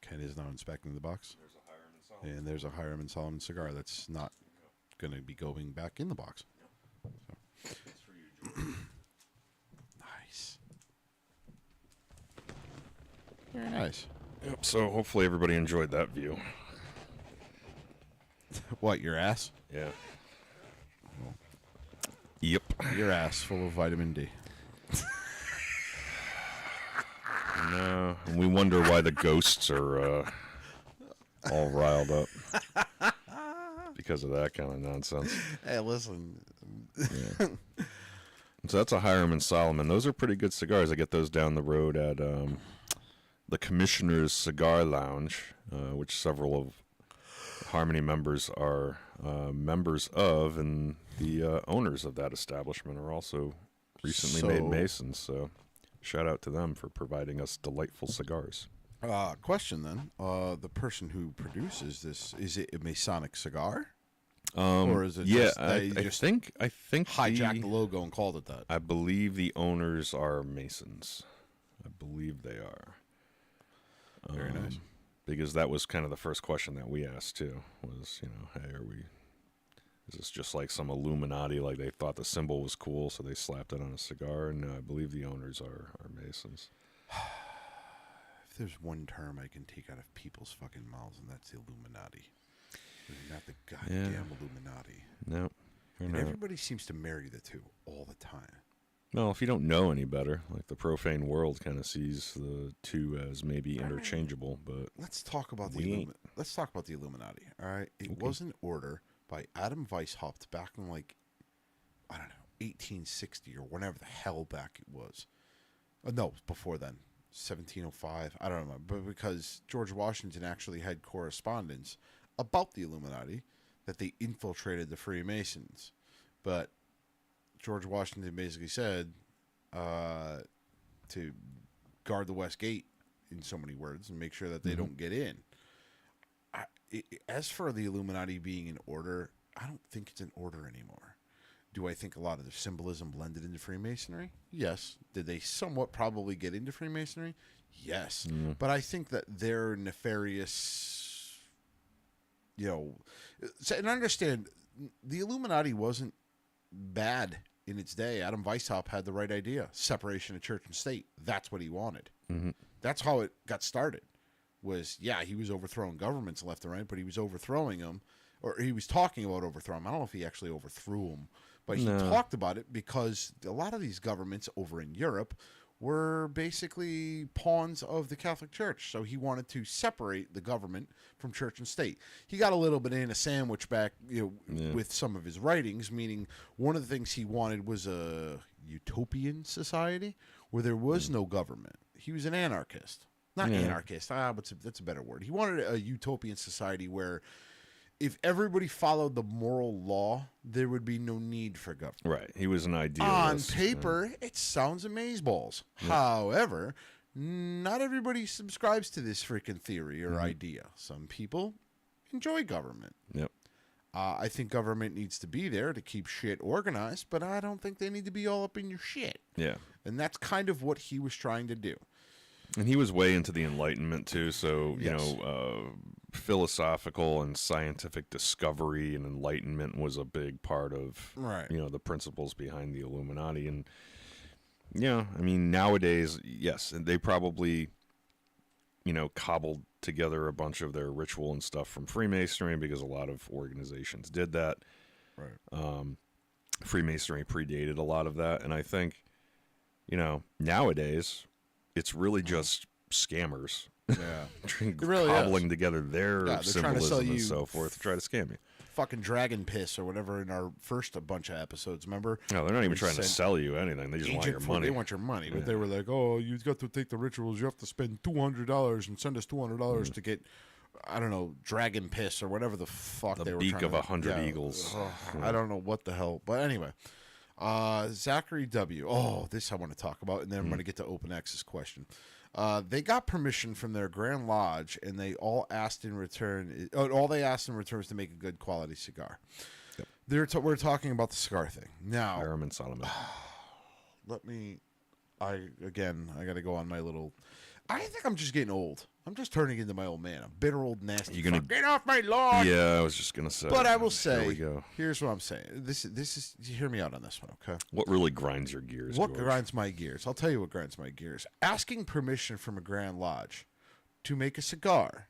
[SPEAKER 1] Ken is now inspecting the box. And there's a Hiram and Solomon cigar that's not going to be going back in the box. So. Nice. Very nice.
[SPEAKER 2] Yep. So hopefully everybody enjoyed that view.
[SPEAKER 1] What, your ass?
[SPEAKER 2] Yeah. Yep.
[SPEAKER 1] Your ass full of vitamin D.
[SPEAKER 2] No. And we wonder why the ghosts are all riled up. Because of that kind of nonsense.
[SPEAKER 1] Hey, listen.
[SPEAKER 2] Yeah. So that's a Hiram and Solomon. Those are pretty good cigars. I get those down the road at the Commissioner's Cigar Lounge, which several of Harmony members are members of, and the owners of that establishment are also recently made Masons. So shout out to them for providing us delightful cigars.
[SPEAKER 1] Question then. The person who produces this, is it a Masonic cigar?
[SPEAKER 2] Or
[SPEAKER 1] is it
[SPEAKER 2] I think
[SPEAKER 1] hijacked the logo and called it that?
[SPEAKER 2] I believe the owners are Masons. I believe they are.
[SPEAKER 1] Very nice.
[SPEAKER 2] Because that was kind of the first question that we asked too. Was, hey, is this just like some Illuminati? Like they thought the symbol was cool, so they slapped it on a cigar. And I believe the owners are Masons.
[SPEAKER 1] If there's one term I can take out of people's fucking mouths, and that's the Illuminati. Not the goddamn Illuminati.
[SPEAKER 2] No.
[SPEAKER 1] And everybody seems to marry the two all the time.
[SPEAKER 2] Well, if you don't know any better, like the profane world kind of sees the two as maybe interchangeable, but
[SPEAKER 1] let's talk about the Illuminati. All right, it was an order by Adam Weishaupt back in 1860 or whenever the hell back it was. No, before then, 1705. I don't remember, but because George Washington actually had correspondence about the Illuminati that they infiltrated the Freemasons, but George Washington basically said to guard the West Gate, in so many words, and make sure that they don't get in. As for the Illuminati being an order, I don't think it's an order anymore. Do I think a lot of the symbolism blended into Freemasonry? Yes. Did they somewhat probably get into Freemasonry? Yes. But I think that their nefarious, and understand, the Illuminati wasn't bad in its day. Adam Weishaupt had the right idea. Separation of church and state. That's what he wanted. That's how it got started. He was overthrowing governments left and right, but he was overthrowing them, or he was talking about overthrowing them. I don't know if he actually overthrew them, but he talked about it because a lot of these governments over in Europe were basically pawns of the Catholic Church. So he wanted to separate the government from church and state. He got a little bit in a sandwich back, with some of his writings, meaning one of the things he wanted was a utopian society where there was no government. He was an anarchist. Not anarchist, but that's a better word. He wanted a utopian society where if everybody followed the moral law, there would be no need for government.
[SPEAKER 2] Right. He was an idealist.
[SPEAKER 1] On paper, it sounds amazeballs. However, not everybody subscribes to this freaking theory or idea. Some people enjoy government.
[SPEAKER 2] Yep.
[SPEAKER 1] I think government needs to be there to keep shit organized, but I don't think they need to be all up in your shit.
[SPEAKER 2] Yeah.
[SPEAKER 1] And that's kind of what he was trying to do.
[SPEAKER 2] And he was way into the Enlightenment, too, so, philosophical and scientific discovery and enlightenment was a big part of, the principles behind the Illuminati. And, nowadays, yes, they probably, cobbled together a bunch of their ritual and stuff from Freemasonry because a lot of organizations did that.
[SPEAKER 1] Right.
[SPEAKER 2] Freemasonry predated a lot of that, and I think, nowadays it's really just scammers.
[SPEAKER 1] Yeah.
[SPEAKER 2] Cobbling together their symbolism and so forth to try to scam you.
[SPEAKER 1] Fucking dragon piss or whatever in our first bunch of episodes, remember?
[SPEAKER 2] No, they're not even trying to sell you anything. They just want your money.
[SPEAKER 1] They want your money. But they were like, oh, you've got to take the rituals. You have to spend $200 and send us $200 to get, I don't know, dragon piss or whatever the fuck they were trying to...
[SPEAKER 2] The beak of 100 eagles.
[SPEAKER 1] I don't know what the hell. But anyway... Zachary W. Oh, this I want to talk about, and then I'm going to get to Open X's question. They got permission from their Grand Lodge, and they all asked in return. All they asked in return was to make a good quality cigar. Yep. We're talking about the cigar thing now.
[SPEAKER 2] Aram and Solomon.
[SPEAKER 1] I got to go on my little. I think I'm just getting old. I'm just turning into my old man. I'm bitter old nasty.
[SPEAKER 2] You're gonna
[SPEAKER 1] get off my lawn.
[SPEAKER 2] Yeah, I was just gonna say.
[SPEAKER 1] But I will say,
[SPEAKER 2] here we go.
[SPEAKER 1] Here's what I'm saying. This is. Hear me out on this one, okay?
[SPEAKER 2] What really grinds your gears?
[SPEAKER 1] What grinds my gears? I'll tell you what grinds my gears. Asking permission from a Grand Lodge to make a cigar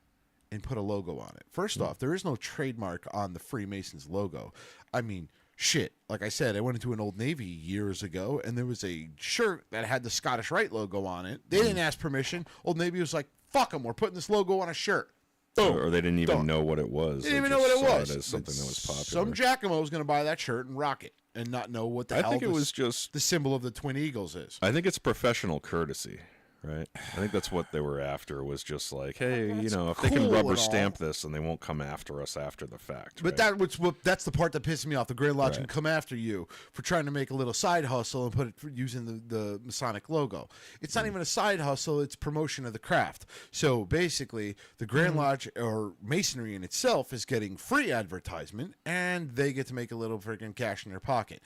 [SPEAKER 1] and put a logo on it. First off, there is no trademark on the Freemasons logo. I mean, shit. Like I said, I went into an Old Navy years ago, and there was a shirt that had the Scottish Rite logo on it. They didn't ask permission. Old Navy was like, fuck them, we're putting this logo on a shirt. Boom.
[SPEAKER 2] Or they didn't even know what it was.
[SPEAKER 1] They didn't even know what it was.
[SPEAKER 2] It as something that was popular.
[SPEAKER 1] Some Giacomo was going to buy that shirt and rock it and not know what the hell
[SPEAKER 2] I think it was just
[SPEAKER 1] the symbol of the Twin Eagles is.
[SPEAKER 2] I think it's professional courtesy, right? I think that's what they were after, was just like, hey, if they can rubber stamp this and they won't come after us after the fact.
[SPEAKER 1] But that's the part that pisses me off. The Grand Lodge can come after you for trying to make a little side hustle and put it using the Masonic logo. It's not even a side hustle, it's promotion of the craft. So basically, the Grand Lodge or Masonry in itself is getting free advertisement, and they get to make a little freaking cash in their pocket.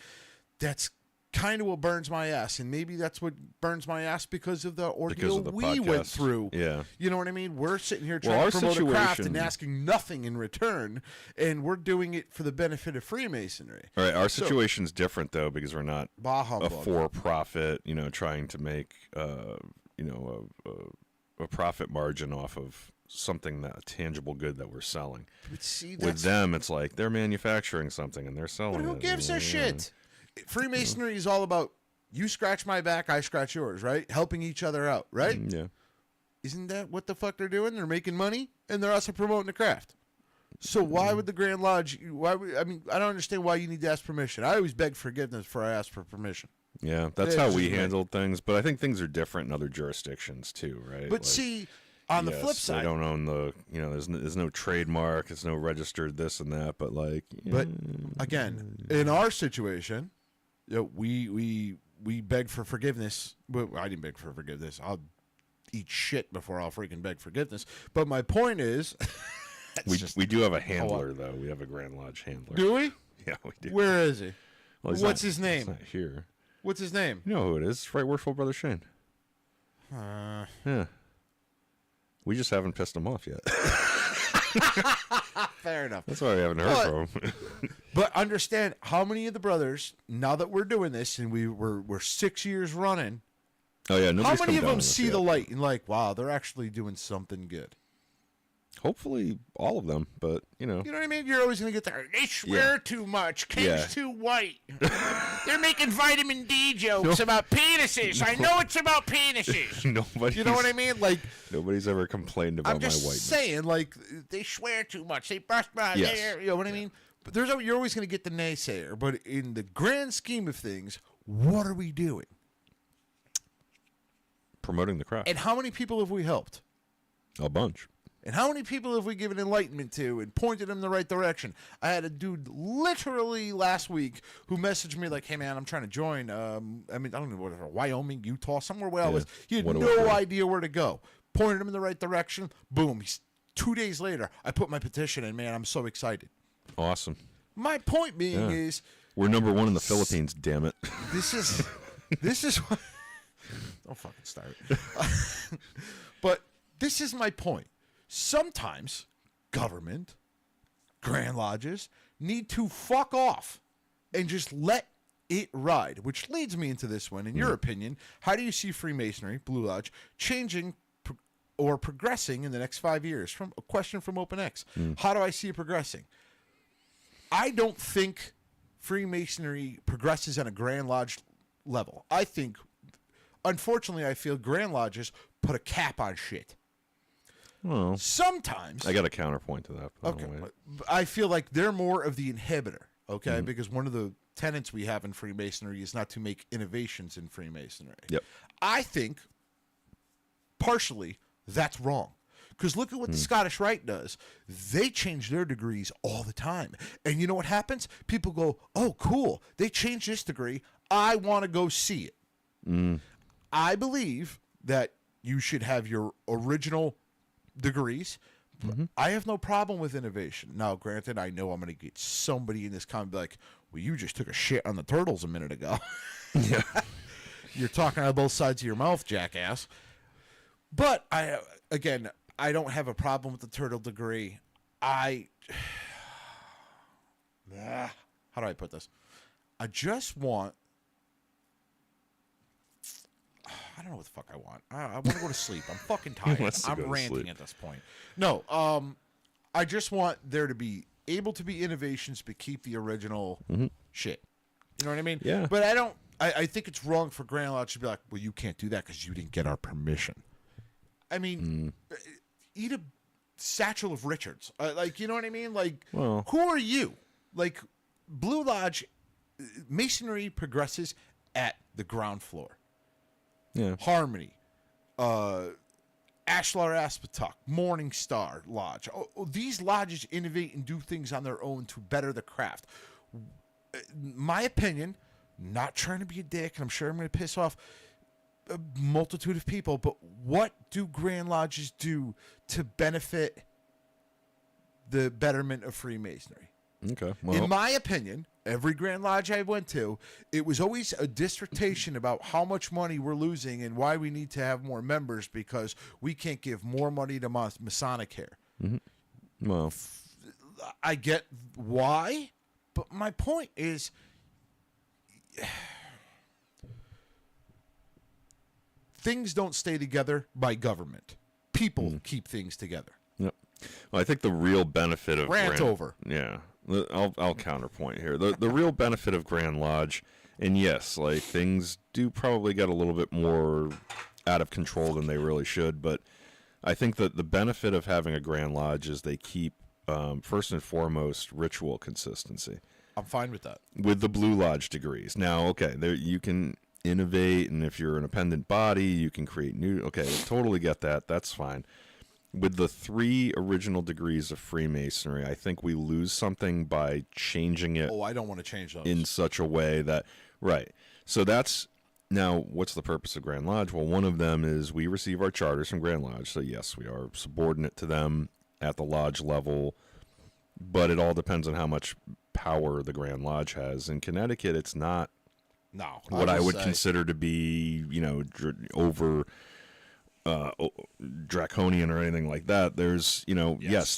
[SPEAKER 1] That's kind of what burns my ass, and maybe that's what burns my ass because of the ordeal we went through.
[SPEAKER 2] Yeah,
[SPEAKER 1] you know what I mean? We're sitting here trying to promote a craft and asking nothing in return, and we're doing it for the benefit of Freemasonry.
[SPEAKER 2] All right, our situation's different though, because we're not a for-profit, trying to make a profit margin off of something, a tangible good that we're selling.
[SPEAKER 1] But see,
[SPEAKER 2] with them, it's like they're manufacturing something and they're selling it.
[SPEAKER 1] But who gives a shit? Freemasonry is all about you scratch my back, I scratch yours, right? Helping each other out, right?
[SPEAKER 2] Yeah.
[SPEAKER 1] Isn't that what the fuck they're doing? They're making money, and they're also promoting the craft. So why would the Grand Lodge? I don't understand why you need to ask permission. I always beg forgiveness before I ask for permission.
[SPEAKER 2] Yeah, that's how we handled things, but I think things are different in other jurisdictions too, right?
[SPEAKER 1] But see, on the flip side,
[SPEAKER 2] they don't own the, there's no trademark, there's no registered this and that, but
[SPEAKER 1] But again, in our situation, we beg for forgiveness. Well, I didn't beg for forgiveness. I'll eat shit before I'll freaking beg forgiveness. But my point is,
[SPEAKER 2] we do have a handler though. We have a Grand Lodge handler.
[SPEAKER 1] Do we?
[SPEAKER 2] Yeah, we do.
[SPEAKER 1] Where is he?
[SPEAKER 2] Well,
[SPEAKER 1] What's his name?
[SPEAKER 2] He's not here.
[SPEAKER 1] What's his name?
[SPEAKER 2] You know who it is? It's Right Worshipful Brother Shane. Yeah. We just haven't pissed him off yet.
[SPEAKER 1] Fair enough.
[SPEAKER 2] That's why we haven't heard from him.
[SPEAKER 1] But understand how many of the brothers, now that we're doing this and we're 6 years running,
[SPEAKER 2] Oh yeah,
[SPEAKER 1] how
[SPEAKER 2] nobody's
[SPEAKER 1] many
[SPEAKER 2] come
[SPEAKER 1] of
[SPEAKER 2] down
[SPEAKER 1] them
[SPEAKER 2] on us
[SPEAKER 1] see
[SPEAKER 2] yet.
[SPEAKER 1] the light and like, wow, they're actually doing something good?
[SPEAKER 2] Hopefully all of them, but
[SPEAKER 1] You know what I mean? You're always going to get there. They swear too much. Kim's
[SPEAKER 2] Yeah.
[SPEAKER 1] too white. They're making vitamin D jokes about penises. I know it's about penises.
[SPEAKER 2] nobody's,
[SPEAKER 1] You know what I mean? Like,
[SPEAKER 2] nobody's ever complained about
[SPEAKER 1] I'm just
[SPEAKER 2] my whiteness.
[SPEAKER 1] saying, like, they swear too much. They brush my
[SPEAKER 2] Yes.
[SPEAKER 1] hair. You know what I mean? But you're always going to get the naysayer. But in the grand scheme of things, what are we doing?
[SPEAKER 2] Promoting the craft.
[SPEAKER 1] And how many people have we helped?
[SPEAKER 2] A bunch.
[SPEAKER 1] And how many people have we given enlightenment to and pointed them in the right direction? I had a dude literally last week who messaged me like, hey, man, I'm trying to join. I don't know, whatever, Wyoming, Utah, somewhere where I was. He had no idea where to go. Pointed him in the right direction. Boom. 2 days later, I put my petition in. Man, I'm so excited.
[SPEAKER 2] Awesome.
[SPEAKER 1] My point being is,
[SPEAKER 2] We're number one in the Philippines, damn it.
[SPEAKER 1] this is what. Don't fucking start. But this is my point. Sometimes government, Grand Lodges, need to fuck off and just let it ride, which leads me into this one. In your opinion, how do you see Freemasonry, Blue Lodge, changing or progressing in the next 5 years? From a question from OpenX. How do I see it progressing? I don't think Freemasonry progresses on a Grand Lodge level. I think, unfortunately, I feel Grand Lodges put a cap on shit.
[SPEAKER 2] Well,
[SPEAKER 1] Sometimes
[SPEAKER 2] I got a counterpoint to that. By
[SPEAKER 1] okay,
[SPEAKER 2] the way.
[SPEAKER 1] I feel like they're more of the inhibitor, okay? Because one of the tenets we have in Freemasonry is not to make innovations in Freemasonry.
[SPEAKER 2] Yep.
[SPEAKER 1] I think, partially, that's wrong. Because look at what the Scottish Rite does. They change their degrees all the time. And you know what happens? People go, oh, cool. They changed this degree. I want to go see it. I believe that you should have your original degrees. I have no problem with innovation. Now, granted, I know I'm going to get somebody in this comment be like, well, you just took a shit on the turtles a minute ago.
[SPEAKER 2] Yeah.
[SPEAKER 1] You're talking out of both sides of your mouth, jackass. But, I don't have a problem with the turtle degree. How do I put this? I just want... I don't know what the fuck I want. I want to go to sleep. I'm fucking tired. I'm ranting at this point. No, I just want there to be able to be innovations, but keep the original shit. You know what I mean?
[SPEAKER 2] Yeah.
[SPEAKER 1] But I don't. I think it's wrong for Grand Lodge to be like, well, you can't do that because you didn't get our permission. I mean, eat a satchel of Richards. Like, you know what I mean? Like,
[SPEAKER 2] Well.
[SPEAKER 1] who are you? Like, Blue Lodge, Masonry progresses at the ground floor.
[SPEAKER 2] Yeah.
[SPEAKER 1] Harmony, Ashlar Aspetuck, Morning Star Lodge. These lodges innovate and do things on their own to better the craft. My opinion, not trying to be a dick, and I'm sure I'm going to piss off a multitude of people, but what do Grand Lodges do to benefit the betterment of Freemasonry?
[SPEAKER 2] Okay. Well,
[SPEAKER 1] In my opinion, every Grand Lodge I went to, it was always a dissertation about how much money we're losing and why we need to have more members because we can't give more money to Masonic hair.
[SPEAKER 2] well,
[SPEAKER 1] I get why, but my point is things don't stay together by government. People keep things together.
[SPEAKER 2] yep. Well, I think the real benefit of
[SPEAKER 1] Rant over.
[SPEAKER 2] Yeah. I'll counterpoint here. The real benefit of Grand Lodge, and yes, like things do probably get a little bit more out of control than they really should, but I think that the benefit of having a Grand Lodge is they keep first and foremost ritual consistency.
[SPEAKER 1] I'm fine with that.
[SPEAKER 2] With the Blue Lodge degrees. Now, okay, there you can innovate, and if you're an appendant body, you can create new. Okay, I totally get that. That's fine. With the 3 original degrees of Freemasonry, I think we lose something by changing it
[SPEAKER 1] Oh, I don't want to change those.
[SPEAKER 2] in such a way that Right. So that's now what's the purpose of Grand Lodge? Well, one of them is we receive our charters from Grand Lodge. So yes, we are subordinate to them at the lodge level, but it all depends on how much power the Grand Lodge has. In Connecticut, it's not what I would consider to be, over draconian or anything like that. There's, yes,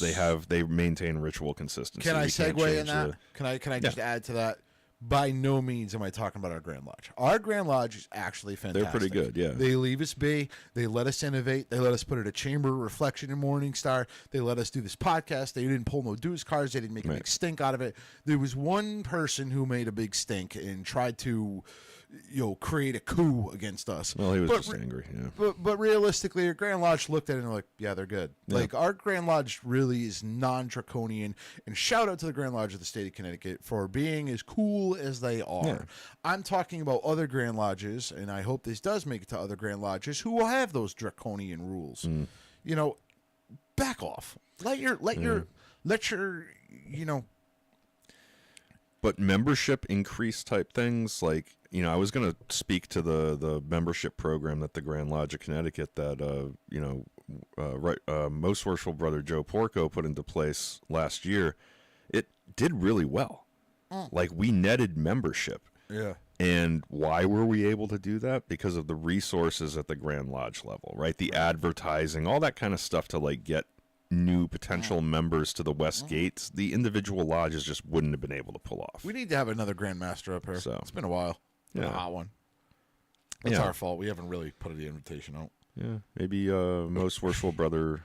[SPEAKER 2] they maintain ritual consistency.
[SPEAKER 1] Can I segue in that? Can I just add to that? By no means am I talking about our Grand Lodge. Our Grand Lodge is actually fantastic.
[SPEAKER 2] They're pretty good, yeah.
[SPEAKER 1] They leave us be. They let us innovate. They let us put it a chamber reflection in Morningstar. They let us do this podcast. They didn't pull no dues cards. They didn't make a big stink out of it. There was one person who made a big stink and tried to create a coup against us.
[SPEAKER 2] Well, he was just angry, yeah.
[SPEAKER 1] But realistically, our Grand Lodge looked at it and like, yeah, they're good. Yeah. Like, our Grand Lodge really is non-draconian. And shout out to the Grand Lodge of the state of Connecticut for being as cool as they are. Yeah. I'm talking about other Grand Lodges, and I hope this does make it to other Grand Lodges who will have those draconian rules. Back off. Let your
[SPEAKER 2] But membership increase type things, like, I was going to speak to the membership program that the Grand Lodge of Connecticut that, Most Worshipful Brother Joe Porco put into place last year. It did really well. Like, we netted membership.
[SPEAKER 1] Yeah.
[SPEAKER 2] And why were we able to do that? Because of the resources at the Grand Lodge level, right? The advertising, all that kind of stuff to, like, get new potential members to the West Gates. The individual lodges just wouldn't have been able to pull off.
[SPEAKER 1] We need to have another Grandmaster up here. So, it's been a while. Yeah. A hot one. It's our fault. We haven't really put the invitation out.
[SPEAKER 2] Yeah. Maybe Most Worshipful Brother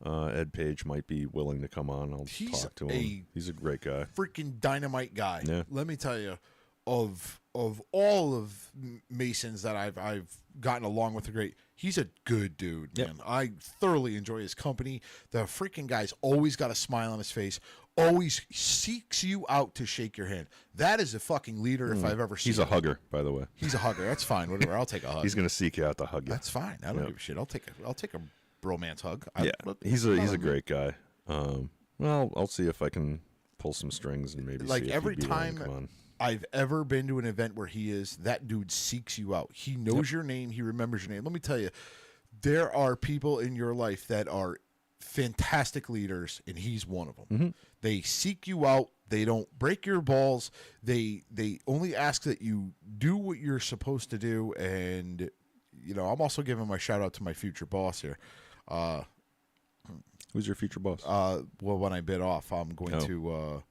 [SPEAKER 2] Ed Page might be willing to come on. I'll talk to him. He's a great guy.
[SPEAKER 1] Freaking dynamite guy.
[SPEAKER 2] Yeah.
[SPEAKER 1] Let me tell you, of all of Masons that I've gotten along with, he's a good dude, man. I thoroughly enjoy his company. The freaking guy's always got a smile on his face, always seeks you out to shake your hand. That is a fucking leader if I've ever seen.
[SPEAKER 2] He's a hugger, by the way.
[SPEAKER 1] He's a hugger. That's fine. Whatever. I'll take a hug.
[SPEAKER 2] He's going to seek you out to hug you.
[SPEAKER 1] That's fine. I don't give a shit. I'll take a bromance hug.
[SPEAKER 2] He's a great guy. Well, I'll see if I can pull some strings and maybe
[SPEAKER 1] like
[SPEAKER 2] see if
[SPEAKER 1] every
[SPEAKER 2] he'd be
[SPEAKER 1] time
[SPEAKER 2] willing to come on.
[SPEAKER 1] I've ever been to an event where he is, that dude seeks you out. He knows your name. He remembers your name. Let me tell you, there are people in your life that are fantastic leaders, and he's one of them.
[SPEAKER 2] Mm-hmm.
[SPEAKER 1] They seek you out. They don't break your balls. They only ask that you do what you're supposed to do. And, I'm also giving my shout out to my future boss here.
[SPEAKER 2] Who's your future boss?
[SPEAKER 1] Well, when I bid off, I'm going to...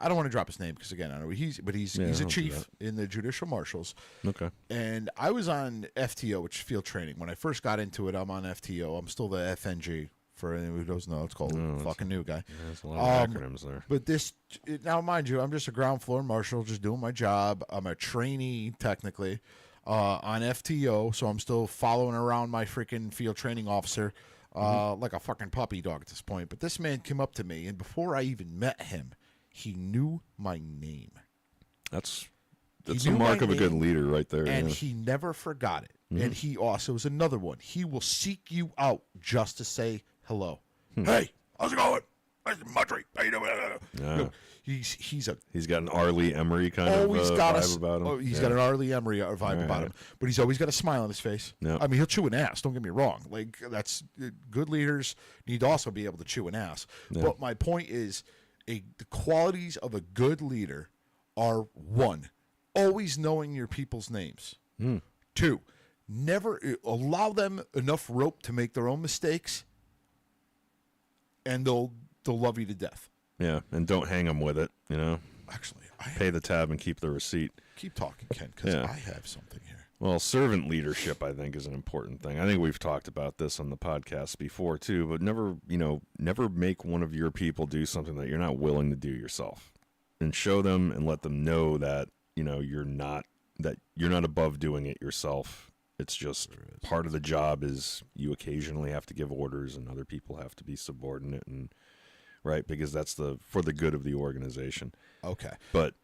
[SPEAKER 1] I don't want to drop his name because, again, I know he's a chief in the judicial marshals.
[SPEAKER 2] Okay.
[SPEAKER 1] And I was on FTO, which is field training. When I first got into it, I'm on FTO. I'm still the FNG. For anyone who doesn't know, it's called fucking new guy.
[SPEAKER 2] Yeah, there's a lot of acronyms there.
[SPEAKER 1] But now, mind you, I'm just a ground floor marshal, just doing my job. I'm a trainee, technically, on FTO, so I'm still following around my freaking field training officer like a fucking puppy dog at this point. But this man came up to me, and before I even met him, he knew my name.
[SPEAKER 2] That's a mark of a good leader right there.
[SPEAKER 1] And he never forgot it. Mm-hmm. And he also was another one. He will seek you out just to say hello. Hey, how's it going? Mudry, how you doing?
[SPEAKER 2] Yeah.
[SPEAKER 1] He's
[SPEAKER 2] got an R. Lee Emery kind of vibe about him.
[SPEAKER 1] He's got an R. Lee Emery vibe about him, but he's always got a smile on his face.
[SPEAKER 2] Yep.
[SPEAKER 1] I mean, he'll chew an ass. Don't get me wrong. Like, that's good leaders need to also be able to chew an ass. Yep. But my point is, the qualities of a good leader are: 1, always knowing your people's names. 2, never allow them enough rope to make their own mistakes, and they'll love you to death.
[SPEAKER 2] Yeah, and don't hang them with it.
[SPEAKER 1] Actually,
[SPEAKER 2] pay the tab and keep the receipt.
[SPEAKER 1] Keep talking, Ken, because I have something here.
[SPEAKER 2] Well, servant leadership, I think, is an important thing. I think we've talked about this on the podcast before too, but never make one of your people do something that you're not willing to do yourself, and show them and let them know that you're not above doing it yourself. It's just part of the job is you occasionally have to give orders, and other people have to be subordinate, and right, because that's for the good of the organization.
[SPEAKER 1] Okay,
[SPEAKER 2] but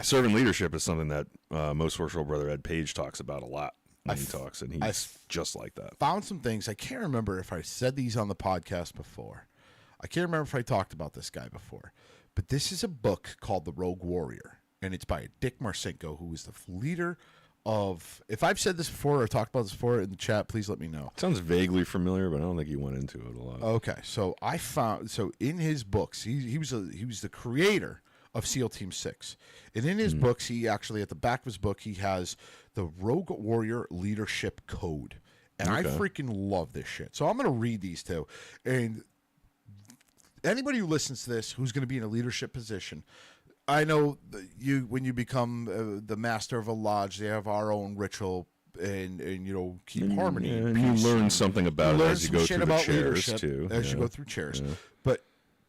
[SPEAKER 2] servant leadership is something that Most Worshipful Brother Ed Page talks about a lot when he talks, and he's just like that.
[SPEAKER 1] Found some things. I can't remember if I said these on the podcast before. I can't remember if I talked about this guy before, but this is a book called The Rogue Warrior. and it's by Dick Marcinko, who is the leader of. If I've said this before or talked about this before in the chat, please let me know.
[SPEAKER 2] It sounds vaguely familiar, but I don't think you went into it a lot.
[SPEAKER 1] Okay, so in his books, he was the creator of SEAL Team 6. And in his books, he actually, at the back of his book, he has the Rogue Warrior Leadership Code. And I freaking love this shit. So I'm going to read these two. And anybody who listens to this who's going to be in a leadership position, I know when you become the master of a lodge, they have our own ritual and keep harmony.
[SPEAKER 2] Yeah, and you learn something about it as you go through the chairs, too.
[SPEAKER 1] As you go through chairs. Yeah. But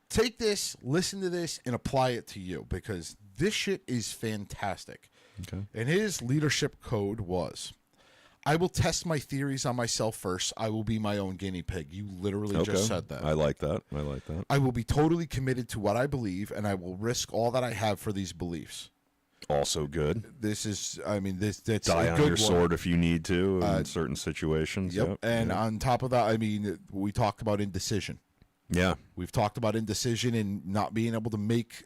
[SPEAKER 1] take this, listen to this, and apply it to you, because this shit is fantastic.
[SPEAKER 2] Okay.
[SPEAKER 1] And his leadership code was, I will test my theories on myself first. I will be my own guinea pig. You literally just said that.
[SPEAKER 2] I like that.
[SPEAKER 1] I will be totally committed to what I believe, and I will risk all that I have for these beliefs.
[SPEAKER 2] Also good.
[SPEAKER 1] That's
[SPEAKER 2] die
[SPEAKER 1] a
[SPEAKER 2] on
[SPEAKER 1] good
[SPEAKER 2] your sword if you need to in certain situations.
[SPEAKER 1] Yep. And on top of that, we talked about indecision.
[SPEAKER 2] Yeah.
[SPEAKER 1] We've talked about indecision and not being able to make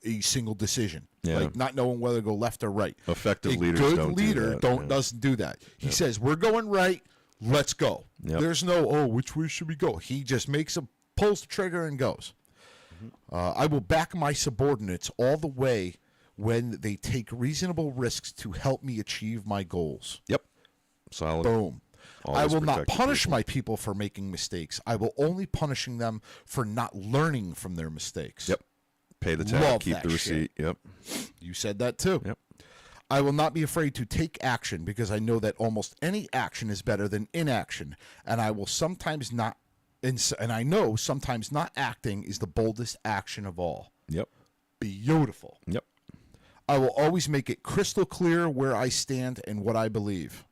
[SPEAKER 1] a single decision.
[SPEAKER 2] Yeah.
[SPEAKER 1] Like not knowing whether to go left or right.
[SPEAKER 2] Effective leaders
[SPEAKER 1] don't do that. Doesn't do that. He says, we're going right, let's go.
[SPEAKER 2] Yep.
[SPEAKER 1] There's no, which way should we go? He just pulls the trigger and goes. I will back my subordinates all the way when they take reasonable risks to help me achieve my goals.
[SPEAKER 2] Yep. Solid.
[SPEAKER 1] Boom.
[SPEAKER 2] Always
[SPEAKER 1] I will not punish
[SPEAKER 2] people.
[SPEAKER 1] my people for making mistakes. I will only punishing them for not learning from their mistakes.
[SPEAKER 2] Yep. Pay the tab, keep the receipt.
[SPEAKER 1] Shit.
[SPEAKER 2] Yep.
[SPEAKER 1] You said that too.
[SPEAKER 2] Yep.
[SPEAKER 1] I will not be afraid to take action because I know that almost any action is better than inaction, and I will sometimes not and I know sometimes not acting is the boldest action of all.
[SPEAKER 2] Yep.
[SPEAKER 1] Beautiful.
[SPEAKER 2] Yep.
[SPEAKER 1] I will always make it crystal clear where I stand and what I believe.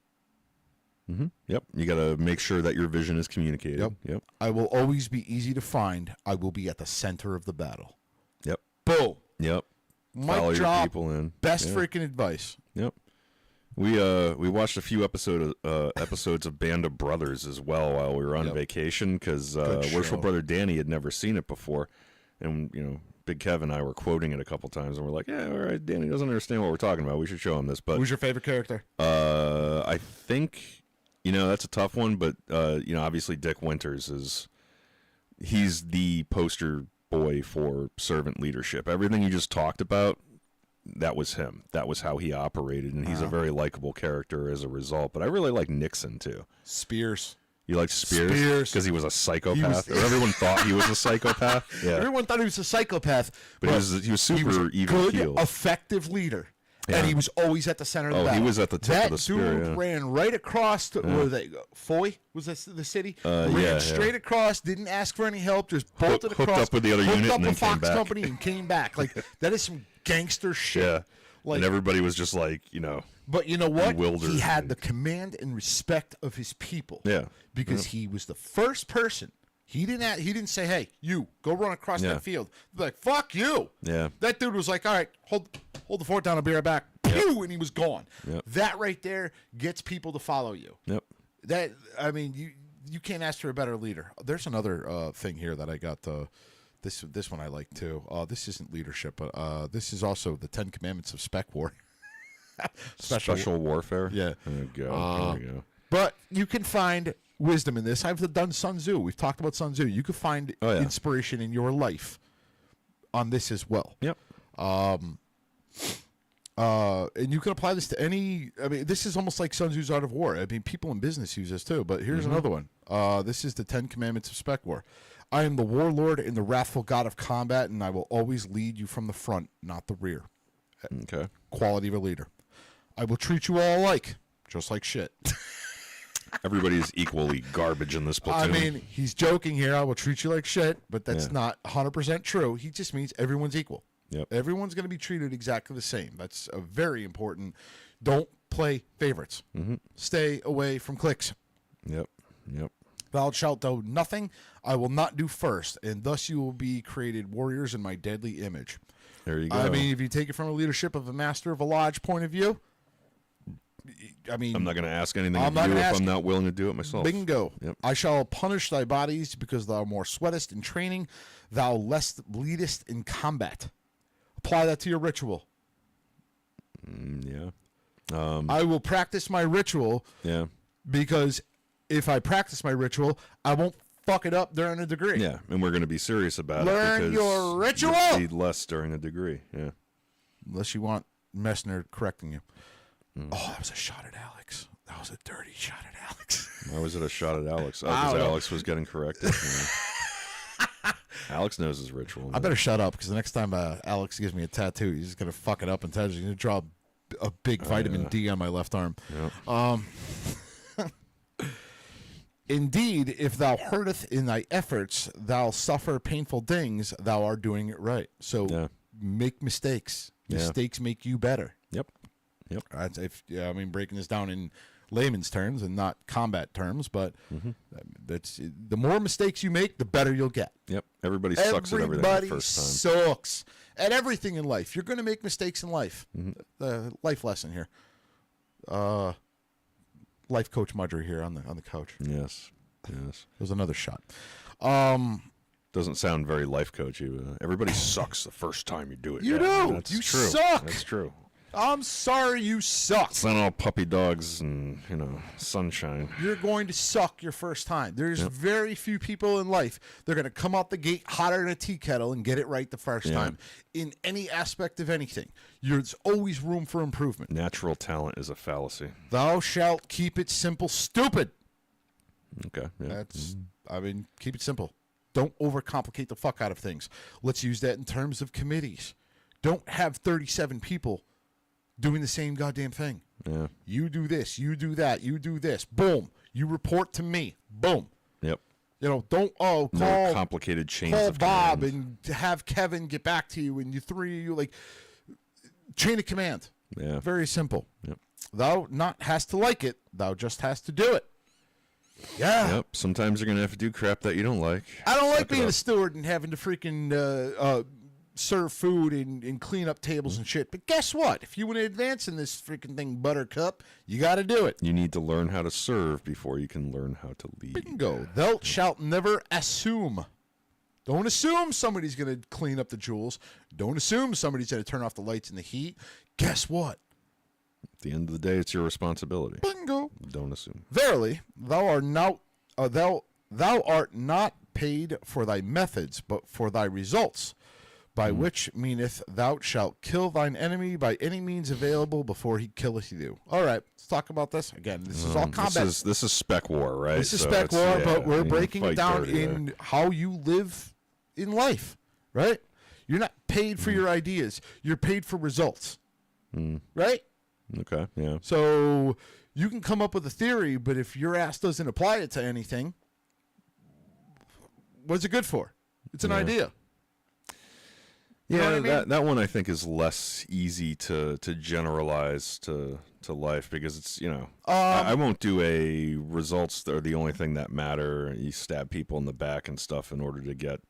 [SPEAKER 2] Mm-hmm. Yep. You got to make sure that your vision is communicated. Yep.
[SPEAKER 1] I will always be easy to find. I will be at the center of the battle.
[SPEAKER 2] Yep.
[SPEAKER 1] Boom.
[SPEAKER 2] Yep.
[SPEAKER 1] Follow
[SPEAKER 2] your
[SPEAKER 1] drop.
[SPEAKER 2] People in.
[SPEAKER 1] Best freaking advice.
[SPEAKER 2] Yep. We watched a few episodes of Band of Brothers as well while we were on vacation because Worshipful Brother Danny had never seen it before, and Big Kev and I were quoting it a couple times, and we're like, yeah, all right, Danny doesn't understand what we're talking about. We should show him this. But
[SPEAKER 1] who's your favorite character?
[SPEAKER 2] I think that's a tough one, but obviously Dick Winters he's the poster boy for servant leadership. Everything you just talked about, that was him. That was how he operated, and he's a very likable character as a result. But I really like Nixon too.
[SPEAKER 1] Spears.
[SPEAKER 2] You like Spears because he was a psychopath, or everyone thought he was a psychopath. Yeah,
[SPEAKER 1] everyone thought he was a psychopath,
[SPEAKER 2] but he was super even keeled.
[SPEAKER 1] Effective leader. Yeah. And he was always at the center of the battle.
[SPEAKER 2] He was at the tip of the spear.
[SPEAKER 1] That dude ran right across where they Foy was this the city? Ran straight across, didn't ask for any help, just bolted across,
[SPEAKER 2] hooked up with the other unit, and then
[SPEAKER 1] Fox
[SPEAKER 2] came back.
[SPEAKER 1] Company and came back. Like that is some gangster shit.
[SPEAKER 2] Yeah,
[SPEAKER 1] like,
[SPEAKER 2] and everybody was just like,
[SPEAKER 1] But you know what?
[SPEAKER 2] bewildered.
[SPEAKER 1] He had the command and respect of his people.
[SPEAKER 2] Yeah,
[SPEAKER 1] because he was the first person. He didn't say, "Hey, you go run across that field." They're like, "Fuck you!"
[SPEAKER 2] Yeah,
[SPEAKER 1] that dude was like, "All right, hold the fort down. I'll be right back." Pew, and he was gone.
[SPEAKER 2] Yep.
[SPEAKER 1] That right there gets people to follow you.
[SPEAKER 2] Yep.
[SPEAKER 1] You can't ask for a better leader. There's another thing here that I got. This one I like too. This isn't leadership, but this is also the 10 Commandments of Spec War.
[SPEAKER 2] Special warfare.
[SPEAKER 1] Yeah.
[SPEAKER 2] There we go.
[SPEAKER 1] But you can find wisdom in this. I've done Sun Tzu. We've talked about Sun Tzu. You can find inspiration in your life on this as well.
[SPEAKER 2] Yep.
[SPEAKER 1] And you can apply this to any. This is almost like Sun Tzu's Art of War. People in business use this too. But here's another one. This is the 10 Commandments of Spec War. I am the warlord and the wrathful god of combat, and I will always lead you from the front, not the rear.
[SPEAKER 2] Okay.
[SPEAKER 1] Quality of a leader. I will treat you all alike, just like shit.
[SPEAKER 2] Everybody is equally garbage in this platoon.
[SPEAKER 1] He's joking here. I will treat you like shit, but that's not 100% true. He just means everyone's equal.
[SPEAKER 2] Yep.
[SPEAKER 1] Everyone's going to be treated exactly the same. That's a very important. Don't play favorites.
[SPEAKER 2] Mm-hmm.
[SPEAKER 1] Stay away from cliques.
[SPEAKER 2] Yep.
[SPEAKER 1] Thou shalt do nothing I will not do first, and thus you will be created warriors in my deadly image.
[SPEAKER 2] There you go.
[SPEAKER 1] If you take it from a leadership of a master of a lodge point of view,
[SPEAKER 2] I'm not going to ask anything of you if I'm not willing to do it myself.
[SPEAKER 1] Bingo.
[SPEAKER 2] Yep.
[SPEAKER 1] I shall punish thy bodies because thou more sweatest in training, thou less bleedest in combat. Apply that to your ritual.
[SPEAKER 2] Yeah.
[SPEAKER 1] I will practice my ritual.
[SPEAKER 2] Yeah.
[SPEAKER 1] Because if I practice my ritual, I won't fuck it up during a degree.
[SPEAKER 2] Yeah, and we're going to be serious about
[SPEAKER 1] Learn
[SPEAKER 2] it. Learn
[SPEAKER 1] your ritual.
[SPEAKER 2] You'll need less during a degree. Yeah.
[SPEAKER 1] Unless you want Messner correcting you. Oh, that was a shot at Alex. That was a dirty shot at Alex.
[SPEAKER 2] Why was it a shot at Alex? Oh, because Alex was getting corrected. Alex knows his ritual.
[SPEAKER 1] I better shut up because the next time Alex gives me a tattoo, he's just going to fuck it up and he's going to draw a big vitamin D on my left arm.
[SPEAKER 2] Yep.
[SPEAKER 1] Indeed, if thou hurteth in thy efforts, thou suffer painful things, thou art doing it right. So make mistakes. Mistakes make you better.
[SPEAKER 2] Yep.
[SPEAKER 1] Breaking this down in layman's terms and not combat terms, but that's the more mistakes you make, the better you'll get.
[SPEAKER 2] Yep. Everybody sucks at everything the first time.
[SPEAKER 1] Sucks at everything in life. You're going to make mistakes in life. Life lesson here. Life coach Mudry here on the couch.
[SPEAKER 2] Yes.
[SPEAKER 1] There's another shot.
[SPEAKER 2] Doesn't sound very life coachy. Everybody sucks the first time you do it.
[SPEAKER 1] You do. That's you true. Suck.
[SPEAKER 2] That's true.
[SPEAKER 1] I'm sorry you suck.
[SPEAKER 2] It's not all puppy dogs and, sunshine.
[SPEAKER 1] You're going to suck your first time. There's very few people in life. They're going to come out the gate hotter than a tea kettle and get it right the first time. In any aspect of anything, there's always room for improvement.
[SPEAKER 2] Natural talent is a fallacy.
[SPEAKER 1] Thou shalt keep it simple, stupid.
[SPEAKER 2] Okay. Yeah.
[SPEAKER 1] Keep it simple. Don't overcomplicate the fuck out of things. Let's use that in terms of committees. Don't have 37 people doing the same goddamn thing.
[SPEAKER 2] Yeah.
[SPEAKER 1] You do this, you do that, you do this. Boom. You report to me. Boom.
[SPEAKER 2] Yep.
[SPEAKER 1] Don't call
[SPEAKER 2] no complicated chains
[SPEAKER 1] call
[SPEAKER 2] of
[SPEAKER 1] Bob
[SPEAKER 2] command.
[SPEAKER 1] And have Kevin get back to you and chain of command.
[SPEAKER 2] Yeah.
[SPEAKER 1] Very simple.
[SPEAKER 2] Yep.
[SPEAKER 1] Thou not has to like it, thou just has to do it. Yeah.
[SPEAKER 2] Yep. Sometimes you're gonna have to do crap that you don't like.
[SPEAKER 1] I don't like being a steward and having to freaking serve food and clean up tables and shit. But guess what? If you want to advance in this freaking thing, Buttercup, you got to do it.
[SPEAKER 2] You need to learn how to serve before you can learn how to lead.
[SPEAKER 1] Bingo. Thou shalt never assume. Don't assume somebody's going to clean up the jewels. Don't assume somebody's going to turn off the lights and the heat. Guess what?
[SPEAKER 2] At the end of the day, it's your responsibility.
[SPEAKER 1] Bingo.
[SPEAKER 2] Don't assume.
[SPEAKER 1] Verily, thou art not paid for thy methods, but for thy results. By which meaneth thou shalt kill thine enemy by any means available before he killeth you. All right, let's talk about this. Again, this is all combat.
[SPEAKER 2] This is spec war, right?
[SPEAKER 1] This is spec war, but we're breaking it down in how you live in life, right? You're not paid for your ideas. You're paid for results, right?
[SPEAKER 2] Okay, yeah.
[SPEAKER 1] So you can come up with a theory, but if your ass doesn't apply it to anything, what's it good for? It's an idea.
[SPEAKER 2] Yeah,
[SPEAKER 1] you know what I mean?
[SPEAKER 2] that one I think is less easy to generalize to life because it's, I won't do a results that are the only thing that matter. You stab people in the back and stuff in order to get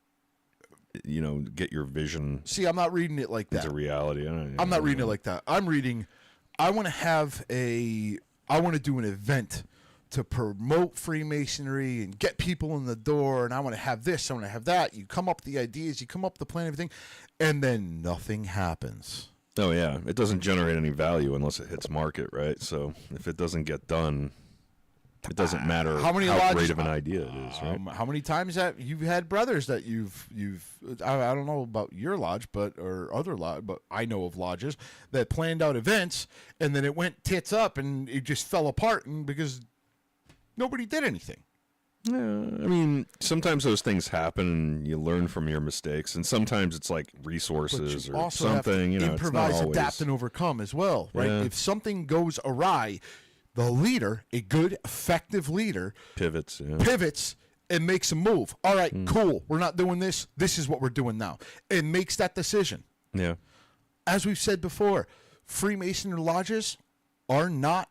[SPEAKER 2] your vision.
[SPEAKER 1] See, I'm not reading it like that.
[SPEAKER 2] Into reality.
[SPEAKER 1] I'm not reading it like that. I'm reading, I want to do an event to promote Freemasonry and get people in the door, and I want to have this, I want to have that. You come up with the ideas, you come up with the plan, everything, and then nothing happens.
[SPEAKER 2] Oh, yeah. It doesn't generate any value unless it hits market, right? So if it doesn't get done, it doesn't matter how great of an idea it is, right?
[SPEAKER 1] How many times have you've had brothers that you've I don't know about your lodge, or other lodge, but I know of lodges that planned out events, and then it went tits up, and it just fell apart, and because nobody did anything.
[SPEAKER 2] Yeah, I mean, sometimes those things happen and you learn from your mistakes, and sometimes it's like resources or something.
[SPEAKER 1] Improvise, adapt, and overcome as well, right?
[SPEAKER 2] Yeah.
[SPEAKER 1] If something goes awry, the leader, a good, effective leader,
[SPEAKER 2] pivots
[SPEAKER 1] and makes a move. All right, cool. We're not doing this. This is what we're doing now, and makes that decision.
[SPEAKER 2] Yeah.
[SPEAKER 1] As we've said before, Freemason lodges are not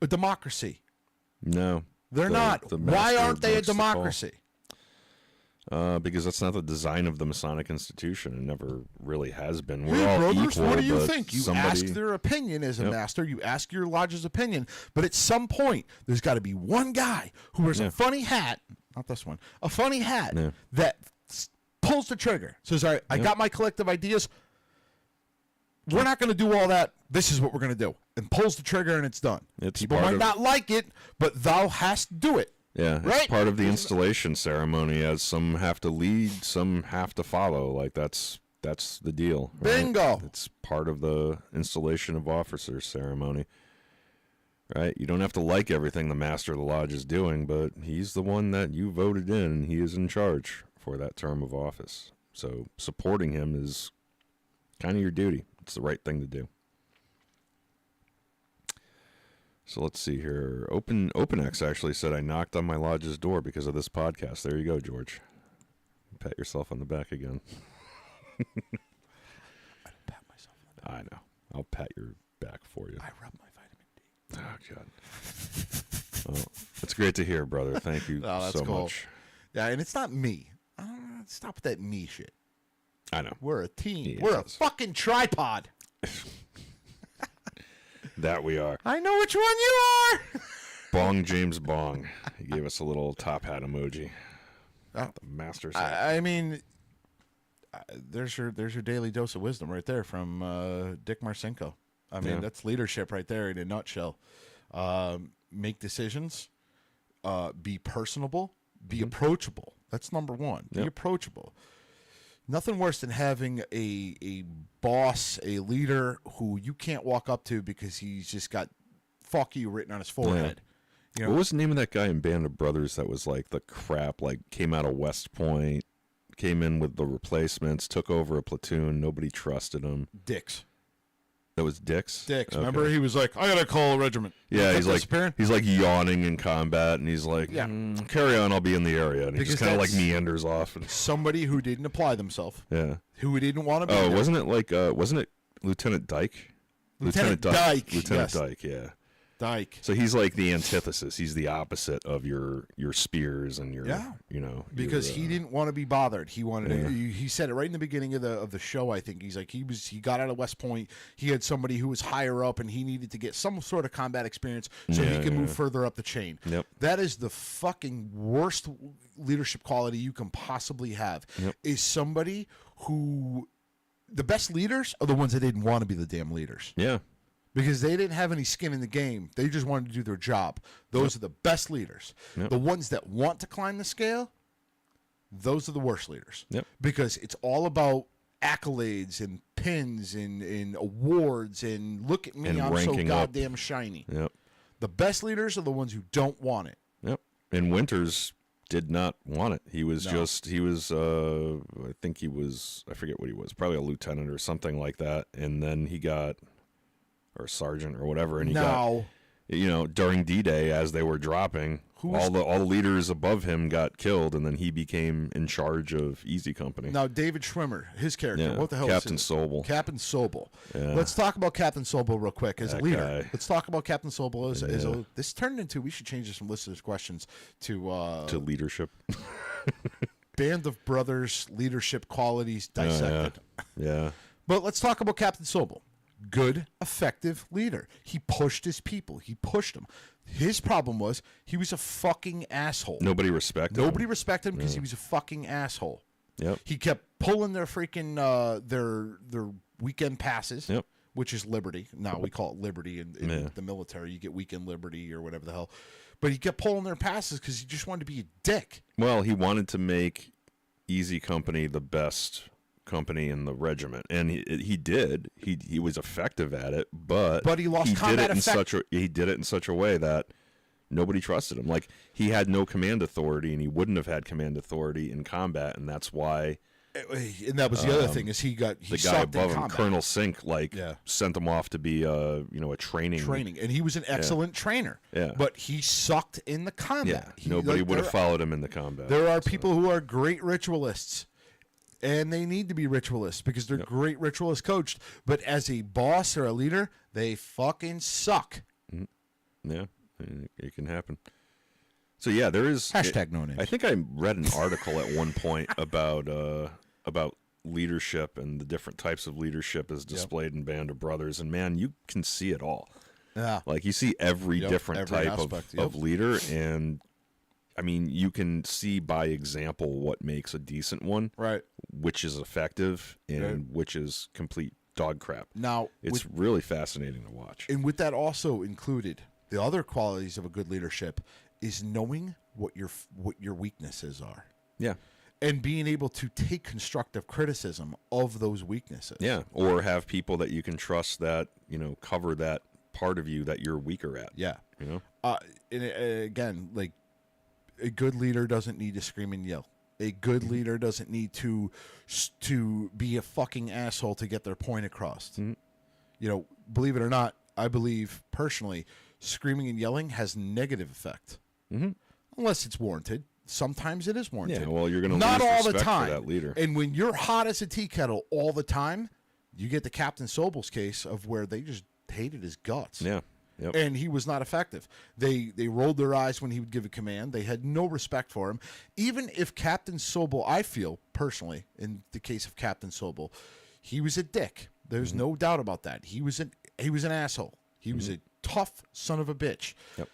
[SPEAKER 1] a democracy.
[SPEAKER 2] No.
[SPEAKER 1] They're not. Why aren't they a democracy?
[SPEAKER 2] Because that's not the design of the Masonic institution. It never really has been. We're
[SPEAKER 1] hey,
[SPEAKER 2] all
[SPEAKER 1] brothers,
[SPEAKER 2] equal,
[SPEAKER 1] what do you think? You ask their opinion as a
[SPEAKER 2] Yep.
[SPEAKER 1] master. You ask your lodge's opinion. But at some point, there's got to be one guy who wears a funny hat. Not this one. A funny hat that pulls the trigger. Says, all right, I got my collective ideas. we're not going to do all that. This is what we're going to do. And pulls the trigger and it's done. People might not like it, but thou hast to do it.
[SPEAKER 2] Yeah,
[SPEAKER 1] right?
[SPEAKER 2] It's part of the installation ceremony, as some have to lead, some have to follow. Like, that's the deal. Right?
[SPEAKER 1] Bingo.
[SPEAKER 2] It's part of the installation of officers ceremony. Right? You don't have to like everything the Master of the Lodge is doing, but he's the one that you voted in, and he is in charge for that term of office. So supporting him is kind of your duty. It's the right thing to do. So let's see here. OpenX actually said, I knocked on my lodge's door because of this podcast. There you go, George. Pat yourself on the back again.
[SPEAKER 1] I don't pat myself on the back.
[SPEAKER 2] I know. I'll pat your back for you.
[SPEAKER 1] I rub my vitamin D.
[SPEAKER 2] Oh, God. Well, it's great to hear, brother. Thank you so much.
[SPEAKER 1] Yeah, and it's not me. Stop with that me shit.
[SPEAKER 2] I know.
[SPEAKER 1] We're a team.
[SPEAKER 2] Yeah,
[SPEAKER 1] We're a fucking tripod.
[SPEAKER 2] That we are.
[SPEAKER 1] I know which one you are.
[SPEAKER 2] Bong James Bong. He gave us a little top hat emoji.
[SPEAKER 1] Oh.
[SPEAKER 2] The master's
[SPEAKER 1] I mean, there's your daily dose of wisdom right there from Dick Marcinko. I mean, that's leadership right there in a nutshell. Make decisions. Be personable. Be approachable. That's number one. Be approachable. Nothing worse than having a boss, a leader who you can't walk up to because he's just got "fuck you" written on his forehead. You know?
[SPEAKER 2] What was the name of that guy in Band of Brothers that was like the crap, like came out of West Point, came in with the replacements, took over a platoon, nobody trusted him?
[SPEAKER 1] Dix.
[SPEAKER 2] That was Dix?
[SPEAKER 1] Dix. Okay. Remember, he was like, I gotta call a regiment.
[SPEAKER 2] Yeah, he's like yawning in combat, and he's like, carry on, I'll be in the area. And he just kind of like meanders off. And
[SPEAKER 1] somebody who didn't apply themselves.
[SPEAKER 2] Yeah.
[SPEAKER 1] Who didn't want to be
[SPEAKER 2] there.
[SPEAKER 1] wasn't
[SPEAKER 2] it Lieutenant Dyke?
[SPEAKER 1] Lieutenant Dyke.
[SPEAKER 2] Lieutenant Dyke, yeah.
[SPEAKER 1] Dyke.
[SPEAKER 2] So he's like the antithesis. He's the opposite of your Spears and your,
[SPEAKER 1] because he didn't want to be bothered. He wanted. He said it right in the beginning of the show. I think he's like he got out of West Point. He had somebody who was higher up, and he needed to get some sort of combat experience so he could move further up the chain.
[SPEAKER 2] Yep.
[SPEAKER 1] That is the fucking worst leadership quality you can possibly have.
[SPEAKER 2] Yep.
[SPEAKER 1] Is somebody who the best leaders are the ones that didn't want to be the damn leaders.
[SPEAKER 2] Yeah.
[SPEAKER 1] Because they didn't have any skin in the game. They just wanted to do their job. Those are the best leaders.
[SPEAKER 2] Yep.
[SPEAKER 1] The ones that want to climb the scale, those are the worst leaders.
[SPEAKER 2] Yep.
[SPEAKER 1] Because it's all about accolades and pins and awards and look at me,
[SPEAKER 2] and
[SPEAKER 1] I'm so goddamn
[SPEAKER 2] up.
[SPEAKER 1] shiny.
[SPEAKER 2] Yep.
[SPEAKER 1] The best leaders are the ones who don't want it.
[SPEAKER 2] Yep. And Winters did not want it. He was I think he was, I forget what he was, probably a lieutenant or something like that. And then he got... or sergeant or whatever, and he got, during D-Day as they were dropping, all the leaders above him got killed, and then he became in charge of Easy Company.
[SPEAKER 1] Now, David Schwimmer, his character, what the hell
[SPEAKER 2] Captain
[SPEAKER 1] is
[SPEAKER 2] Sobel.
[SPEAKER 1] Captain Sobel.
[SPEAKER 2] Yeah.
[SPEAKER 1] Let's talk about Captain Sobel real quick as a leader.
[SPEAKER 2] Guy.
[SPEAKER 1] Let's talk about Captain Sobel as a... This turned into... We should change some listeners' questions to
[SPEAKER 2] leadership.
[SPEAKER 1] Band of Brothers leadership qualities dissected.
[SPEAKER 2] Yeah.
[SPEAKER 1] But let's talk about Captain Sobel. Good, effective leader. He pushed his people. He pushed them. His problem was he was a fucking asshole.
[SPEAKER 2] Nobody respected him.
[SPEAKER 1] Nobody respected him because he was a fucking asshole.
[SPEAKER 2] Yep.
[SPEAKER 1] He kept pulling their freaking their weekend passes, which is liberty. Now we call it liberty in the military. You get weekend liberty or whatever the hell. But he kept pulling their passes because he just wanted to be a dick.
[SPEAKER 2] Well, he wanted to make Easy Company the best company in the regiment, and he did. He was effective at it, but
[SPEAKER 1] he lost combat effect.
[SPEAKER 2] He did it in such a way that nobody trusted him. Like, he had no command authority, and he wouldn't have had command authority in combat, and that's why.
[SPEAKER 1] And that was the other thing is he
[SPEAKER 2] the guy above him, Colonel Sink, sent him off to be a training,
[SPEAKER 1] and he was an excellent trainer.
[SPEAKER 2] Yeah,
[SPEAKER 1] but he sucked in the combat.
[SPEAKER 2] Nobody would have followed him in the combat.
[SPEAKER 1] There are people who are great ritualists. And they need to be ritualists because they're great ritualist coached. But as a boss or a leader, they fucking suck.
[SPEAKER 2] Yeah, it can happen. So yeah, there is
[SPEAKER 1] no names.
[SPEAKER 2] I think I read an article at one point about leadership and the different types of leadership as displayed in Band of Brothers. And man, you can see it all.
[SPEAKER 1] Yeah,
[SPEAKER 2] like you see every different type of leader, and I mean, you can see by example what makes a decent one,
[SPEAKER 1] right?
[SPEAKER 2] Which is effective and which is complete dog crap.
[SPEAKER 1] Now,
[SPEAKER 2] It's really fascinating to watch.
[SPEAKER 1] and with that also included, the other qualities of a good leadership is knowing what your weaknesses are.
[SPEAKER 2] Yeah.
[SPEAKER 1] And being able to take constructive criticism of those weaknesses.
[SPEAKER 2] Yeah. Or have people that you can trust that, cover that part of you that you're weaker at.
[SPEAKER 1] Yeah.
[SPEAKER 2] You know?
[SPEAKER 1] Again, like, a good leader doesn't need to scream and yell. A good leader doesn't need to be a fucking asshole to get their point across.
[SPEAKER 2] Mm-hmm.
[SPEAKER 1] Believe it or not, I believe personally, screaming and yelling has negative effect.
[SPEAKER 2] Mm-hmm.
[SPEAKER 1] Unless it's warranted. Sometimes it is warranted.
[SPEAKER 2] Yeah, well, you're going to
[SPEAKER 1] not
[SPEAKER 2] lose
[SPEAKER 1] all the
[SPEAKER 2] respect
[SPEAKER 1] time.
[SPEAKER 2] for that leader.
[SPEAKER 1] And when you're hot as a tea kettle all the time, you get the Captain Sobel's case of where they just hated his guts.
[SPEAKER 2] Yeah. Yep.
[SPEAKER 1] And he was not effective. They rolled their eyes when he would give a command. They had no respect for him. Even if Captain Sobel, I feel personally, in the case of Captain Sobel, he was a dick. There's no doubt about that. He was an asshole. He was a tough son of a bitch.
[SPEAKER 2] Yep.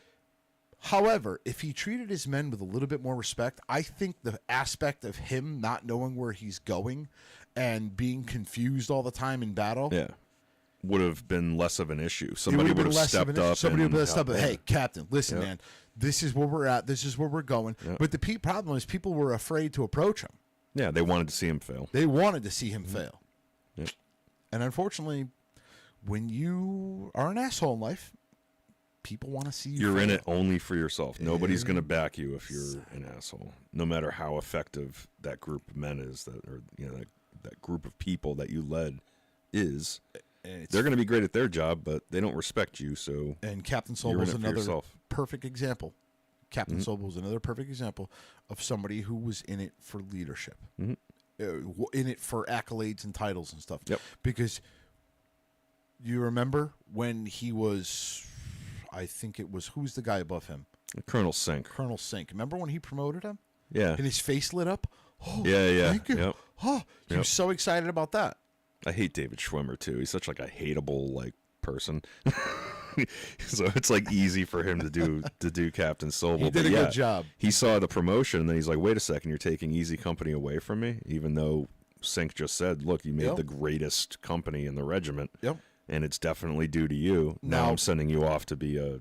[SPEAKER 1] However, if he treated his men with a little bit more respect, I think the aspect of him not knowing where he's going and being confused all the time in battle,
[SPEAKER 2] would have been less of an issue. Somebody would have stepped up.
[SPEAKER 1] Somebody would have stepped up. Hey, Captain, listen,
[SPEAKER 2] Yep.
[SPEAKER 1] man, this is where we're at. This is where we're going.
[SPEAKER 2] Yep.
[SPEAKER 1] But the problem is people were afraid to approach him.
[SPEAKER 2] Yeah, they wanted to see him fail.
[SPEAKER 1] They wanted to see him fail.
[SPEAKER 2] Yep.
[SPEAKER 1] And unfortunately, when you are an asshole in life, people want to see you
[SPEAKER 2] You're
[SPEAKER 1] fail.
[SPEAKER 2] in it only for yourself. Nobody's going to back you if you're an asshole, no matter how effective that group of men is, that group of people that you led is. They're going to be great at their job, but they don't respect you. So,
[SPEAKER 1] and Captain
[SPEAKER 2] you're in
[SPEAKER 1] Sobel's
[SPEAKER 2] it for
[SPEAKER 1] another
[SPEAKER 2] yourself.
[SPEAKER 1] perfect example. Captain Sobel was another perfect example of somebody who was in it for leadership, in it for accolades and titles and stuff.
[SPEAKER 2] Yep.
[SPEAKER 1] Because you remember when he was, I think it was, who's the guy above him?
[SPEAKER 2] Colonel Sink.
[SPEAKER 1] Colonel Sink. Remember when he promoted him?
[SPEAKER 2] Yeah.
[SPEAKER 1] And his face lit up? Oh,
[SPEAKER 2] Yeah.
[SPEAKER 1] thank you.
[SPEAKER 2] Yep.
[SPEAKER 1] Oh, he was so excited about that.
[SPEAKER 2] I hate David Schwimmer too. He's such like a hateable person. So it's like easy for him to do Captain Sobel.
[SPEAKER 1] He did a good job.
[SPEAKER 2] He saw the promotion and then he's like, "Wait a second, you're taking Easy Company away from me," even though Sink just said, "Look, you made the greatest company in the regiment."
[SPEAKER 1] Yep.
[SPEAKER 2] And it's definitely due to you. Now I'm sending you off to be a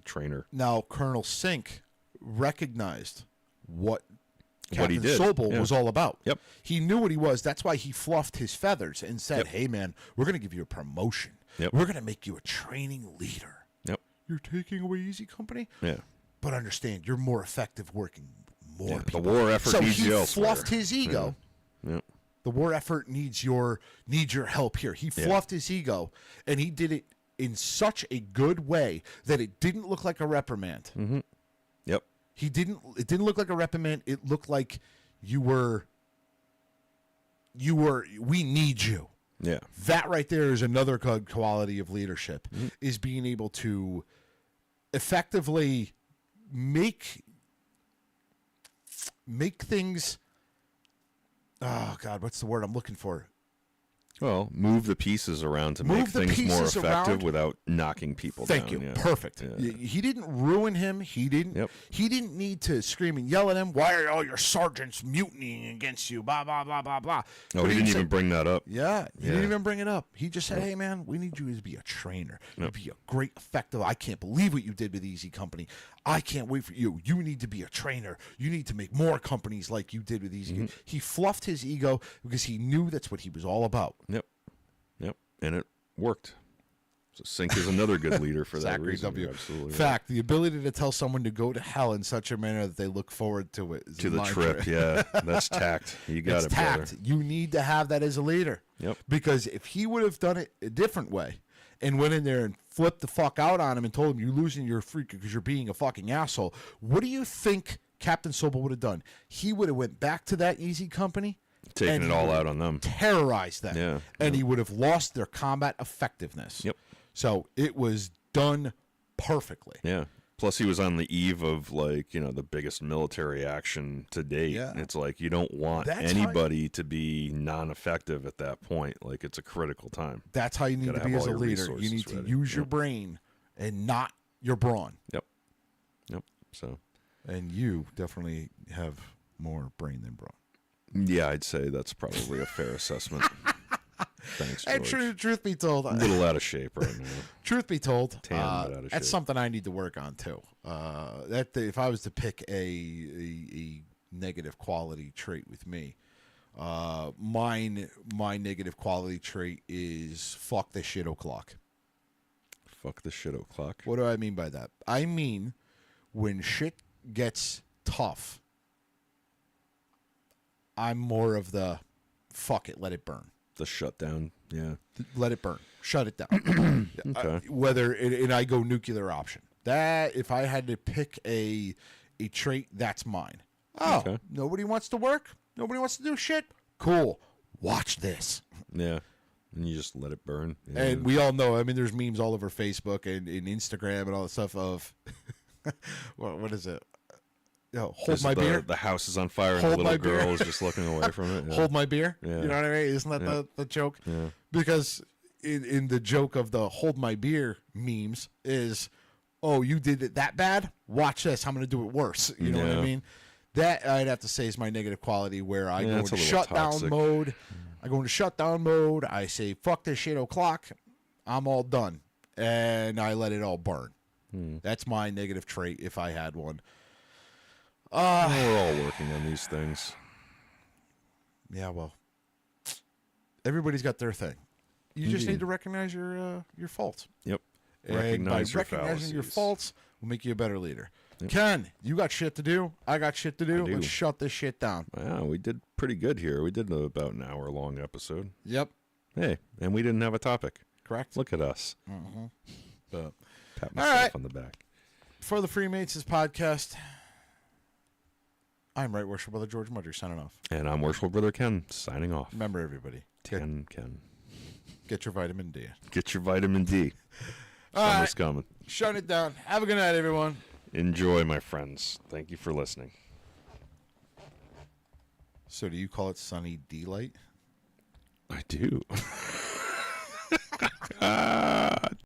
[SPEAKER 2] trainer.
[SPEAKER 1] Now Colonel Sink recognized what Captain
[SPEAKER 2] he did.
[SPEAKER 1] Sobel was all about.
[SPEAKER 2] Yep.
[SPEAKER 1] He knew what he was. That's why he fluffed his feathers and said, "Hey, man, we're going to give you a promotion.
[SPEAKER 2] Yep.
[SPEAKER 1] We're going to make you a training leader.
[SPEAKER 2] Yep.
[SPEAKER 1] You're taking away Easy Company?
[SPEAKER 2] Yeah.
[SPEAKER 1] But understand, you're more effective working more people."
[SPEAKER 2] The war effort needs you
[SPEAKER 1] So he
[SPEAKER 2] elsewhere.
[SPEAKER 1] fluffed his ego.
[SPEAKER 2] Yep.
[SPEAKER 1] The war effort needs your help here. He fluffed his ego, and he did it in such a good way that it didn't look like a reprimand.
[SPEAKER 2] Mm-hmm. Yep.
[SPEAKER 1] It didn't look like a reprimand. It looked like we need you.
[SPEAKER 2] Yeah.
[SPEAKER 1] That right there is another good quality of leadership, is being able to effectively make things, oh God, what's the word I'm looking for?
[SPEAKER 2] Well, move the pieces around to make things more effective without knocking people down.
[SPEAKER 1] Thank you.
[SPEAKER 2] Yeah.
[SPEAKER 1] Perfect.
[SPEAKER 2] Yeah.
[SPEAKER 1] He didn't ruin him. He didn't need to scream and yell at him. Why are all your sergeants mutinying against you? Blah, blah, blah, blah, blah.
[SPEAKER 2] No, he didn't even bring that up.
[SPEAKER 1] Yeah, he didn't even bring it up. He just said, "Hey, man, we need you to be a trainer. You be a great, effective. I can't believe what you did with Easy Company. I can't wait for you. You need to be a trainer. You need to make more companies like you did with Easy." He fluffed his ego because he knew that's what he was all about.
[SPEAKER 2] Yep. And it worked. So Sink is another good leader for that
[SPEAKER 1] Zachary
[SPEAKER 2] reason.
[SPEAKER 1] W.
[SPEAKER 2] You're absolutely right.
[SPEAKER 1] Fact, the ability to tell someone to go to hell in such a manner that they look forward to it. Is
[SPEAKER 2] To the
[SPEAKER 1] my
[SPEAKER 2] trip,
[SPEAKER 1] trait.
[SPEAKER 2] yeah. That's tact. You got
[SPEAKER 1] It's
[SPEAKER 2] it,
[SPEAKER 1] tact.
[SPEAKER 2] brother.
[SPEAKER 1] You need to have that as a leader.
[SPEAKER 2] Yep.
[SPEAKER 1] Because if he would have done it a different way and went in there and flipped the fuck out on him and told him you're losing your freak because you're being a fucking asshole, what do you think Captain Sobel would have done? He would have went back to that Easy Company,
[SPEAKER 2] Taking it all out on them.
[SPEAKER 1] terrorized them,
[SPEAKER 2] Yeah.
[SPEAKER 1] and he would have lost their combat effectiveness.
[SPEAKER 2] Yep.
[SPEAKER 1] So it was done perfectly.
[SPEAKER 2] Yeah. Plus, he was on the eve of, the biggest military action to date.
[SPEAKER 1] Yeah.
[SPEAKER 2] It's like you don't want
[SPEAKER 1] That's
[SPEAKER 2] anybody to be non-effective at that point. Like, it's a critical time.
[SPEAKER 1] That's how you need
[SPEAKER 2] Gotta
[SPEAKER 1] to be
[SPEAKER 2] have
[SPEAKER 1] as a
[SPEAKER 2] all your
[SPEAKER 1] leader. You
[SPEAKER 2] resources
[SPEAKER 1] need to
[SPEAKER 2] ready.
[SPEAKER 1] use your
[SPEAKER 2] Yep.
[SPEAKER 1] brain and not your brawn.
[SPEAKER 2] Yep. So,
[SPEAKER 1] And you definitely have more brain than brawn.
[SPEAKER 2] yeah, I'd say that's probably a fair assessment. Thanks,
[SPEAKER 1] And
[SPEAKER 2] George.
[SPEAKER 1] truth be told,
[SPEAKER 2] A little out of shape right now.
[SPEAKER 1] truth be told,
[SPEAKER 2] Tan, but out of
[SPEAKER 1] that's
[SPEAKER 2] shape.
[SPEAKER 1] something I need to work on too. If I was to pick a negative quality trait with me, my negative quality trait is fuck the shit o'clock.
[SPEAKER 2] Fuck the shit o'clock.
[SPEAKER 1] What do I mean by that? I mean when shit gets tough, I'm more of the fuck it, let it burn.
[SPEAKER 2] The shutdown. Yeah.
[SPEAKER 1] Let it burn. Shut it down.
[SPEAKER 2] Okay.
[SPEAKER 1] And I go nuclear option. That if I had to pick a trait, that's mine. Oh,
[SPEAKER 2] Okay.
[SPEAKER 1] Nobody wants to work. Nobody wants to do shit. Cool. Watch this.
[SPEAKER 2] Yeah. And you just let it burn. Yeah.
[SPEAKER 1] And we all know. I mean, there's memes all over Facebook and Instagram and all that stuff of what is it? Hold my beer.
[SPEAKER 2] The house is on fire and
[SPEAKER 1] Hold
[SPEAKER 2] the
[SPEAKER 1] my
[SPEAKER 2] little
[SPEAKER 1] beer.
[SPEAKER 2] girl is just looking away from it. Yeah.
[SPEAKER 1] Hold my beer.
[SPEAKER 2] Yeah.
[SPEAKER 1] You know what I mean? Isn't that the joke?
[SPEAKER 2] Yeah.
[SPEAKER 1] Because in the joke of the hold my beer memes is, oh, you did it that bad? Watch this. I'm going to do it worse. You know what I
[SPEAKER 2] Yeah.
[SPEAKER 1] mean? That I'd have to say is my negative quality where I go
[SPEAKER 2] it's
[SPEAKER 1] into
[SPEAKER 2] a little
[SPEAKER 1] shutdown
[SPEAKER 2] toxic.
[SPEAKER 1] mode. I go into shutdown mode. I say, fuck this shit o'clock. I'm all done. And I let it all burn. That's my negative trait if I had one.
[SPEAKER 2] We're all working on these things.
[SPEAKER 1] Yeah, well, everybody's got their thing. You just
[SPEAKER 2] Indeed.
[SPEAKER 1] need to recognize your faults.
[SPEAKER 2] Yep.
[SPEAKER 1] And
[SPEAKER 2] Recognize
[SPEAKER 1] by
[SPEAKER 2] your
[SPEAKER 1] recognizing your
[SPEAKER 2] fallacies.
[SPEAKER 1] faults will make you a better leader. Ken, you got shit to do. I got shit to do.
[SPEAKER 2] I do.
[SPEAKER 1] Let's shut this shit down.
[SPEAKER 2] Wow, we did pretty good here. We did about an hour-long episode.
[SPEAKER 1] Yep.
[SPEAKER 2] Hey, and we didn't have a topic.
[SPEAKER 1] Correct.
[SPEAKER 2] Look at us.
[SPEAKER 1] But
[SPEAKER 2] Pat
[SPEAKER 1] All
[SPEAKER 2] myself
[SPEAKER 1] right.
[SPEAKER 2] on the back.
[SPEAKER 1] for the Freemates podcast, I'm Right Worship Brother George Mudry signing off.
[SPEAKER 2] And I'm Worshipful Brother Ken, signing off.
[SPEAKER 1] Remember, everybody,
[SPEAKER 2] Ken.
[SPEAKER 1] get your vitamin D.
[SPEAKER 2] Get your vitamin D.
[SPEAKER 1] All
[SPEAKER 2] Summer's
[SPEAKER 1] right.
[SPEAKER 2] coming.
[SPEAKER 1] Shut it down. Have a good night, everyone.
[SPEAKER 2] Enjoy, my friends. Thank you for listening.
[SPEAKER 1] So do you call it Sunny D-Light?
[SPEAKER 2] I do.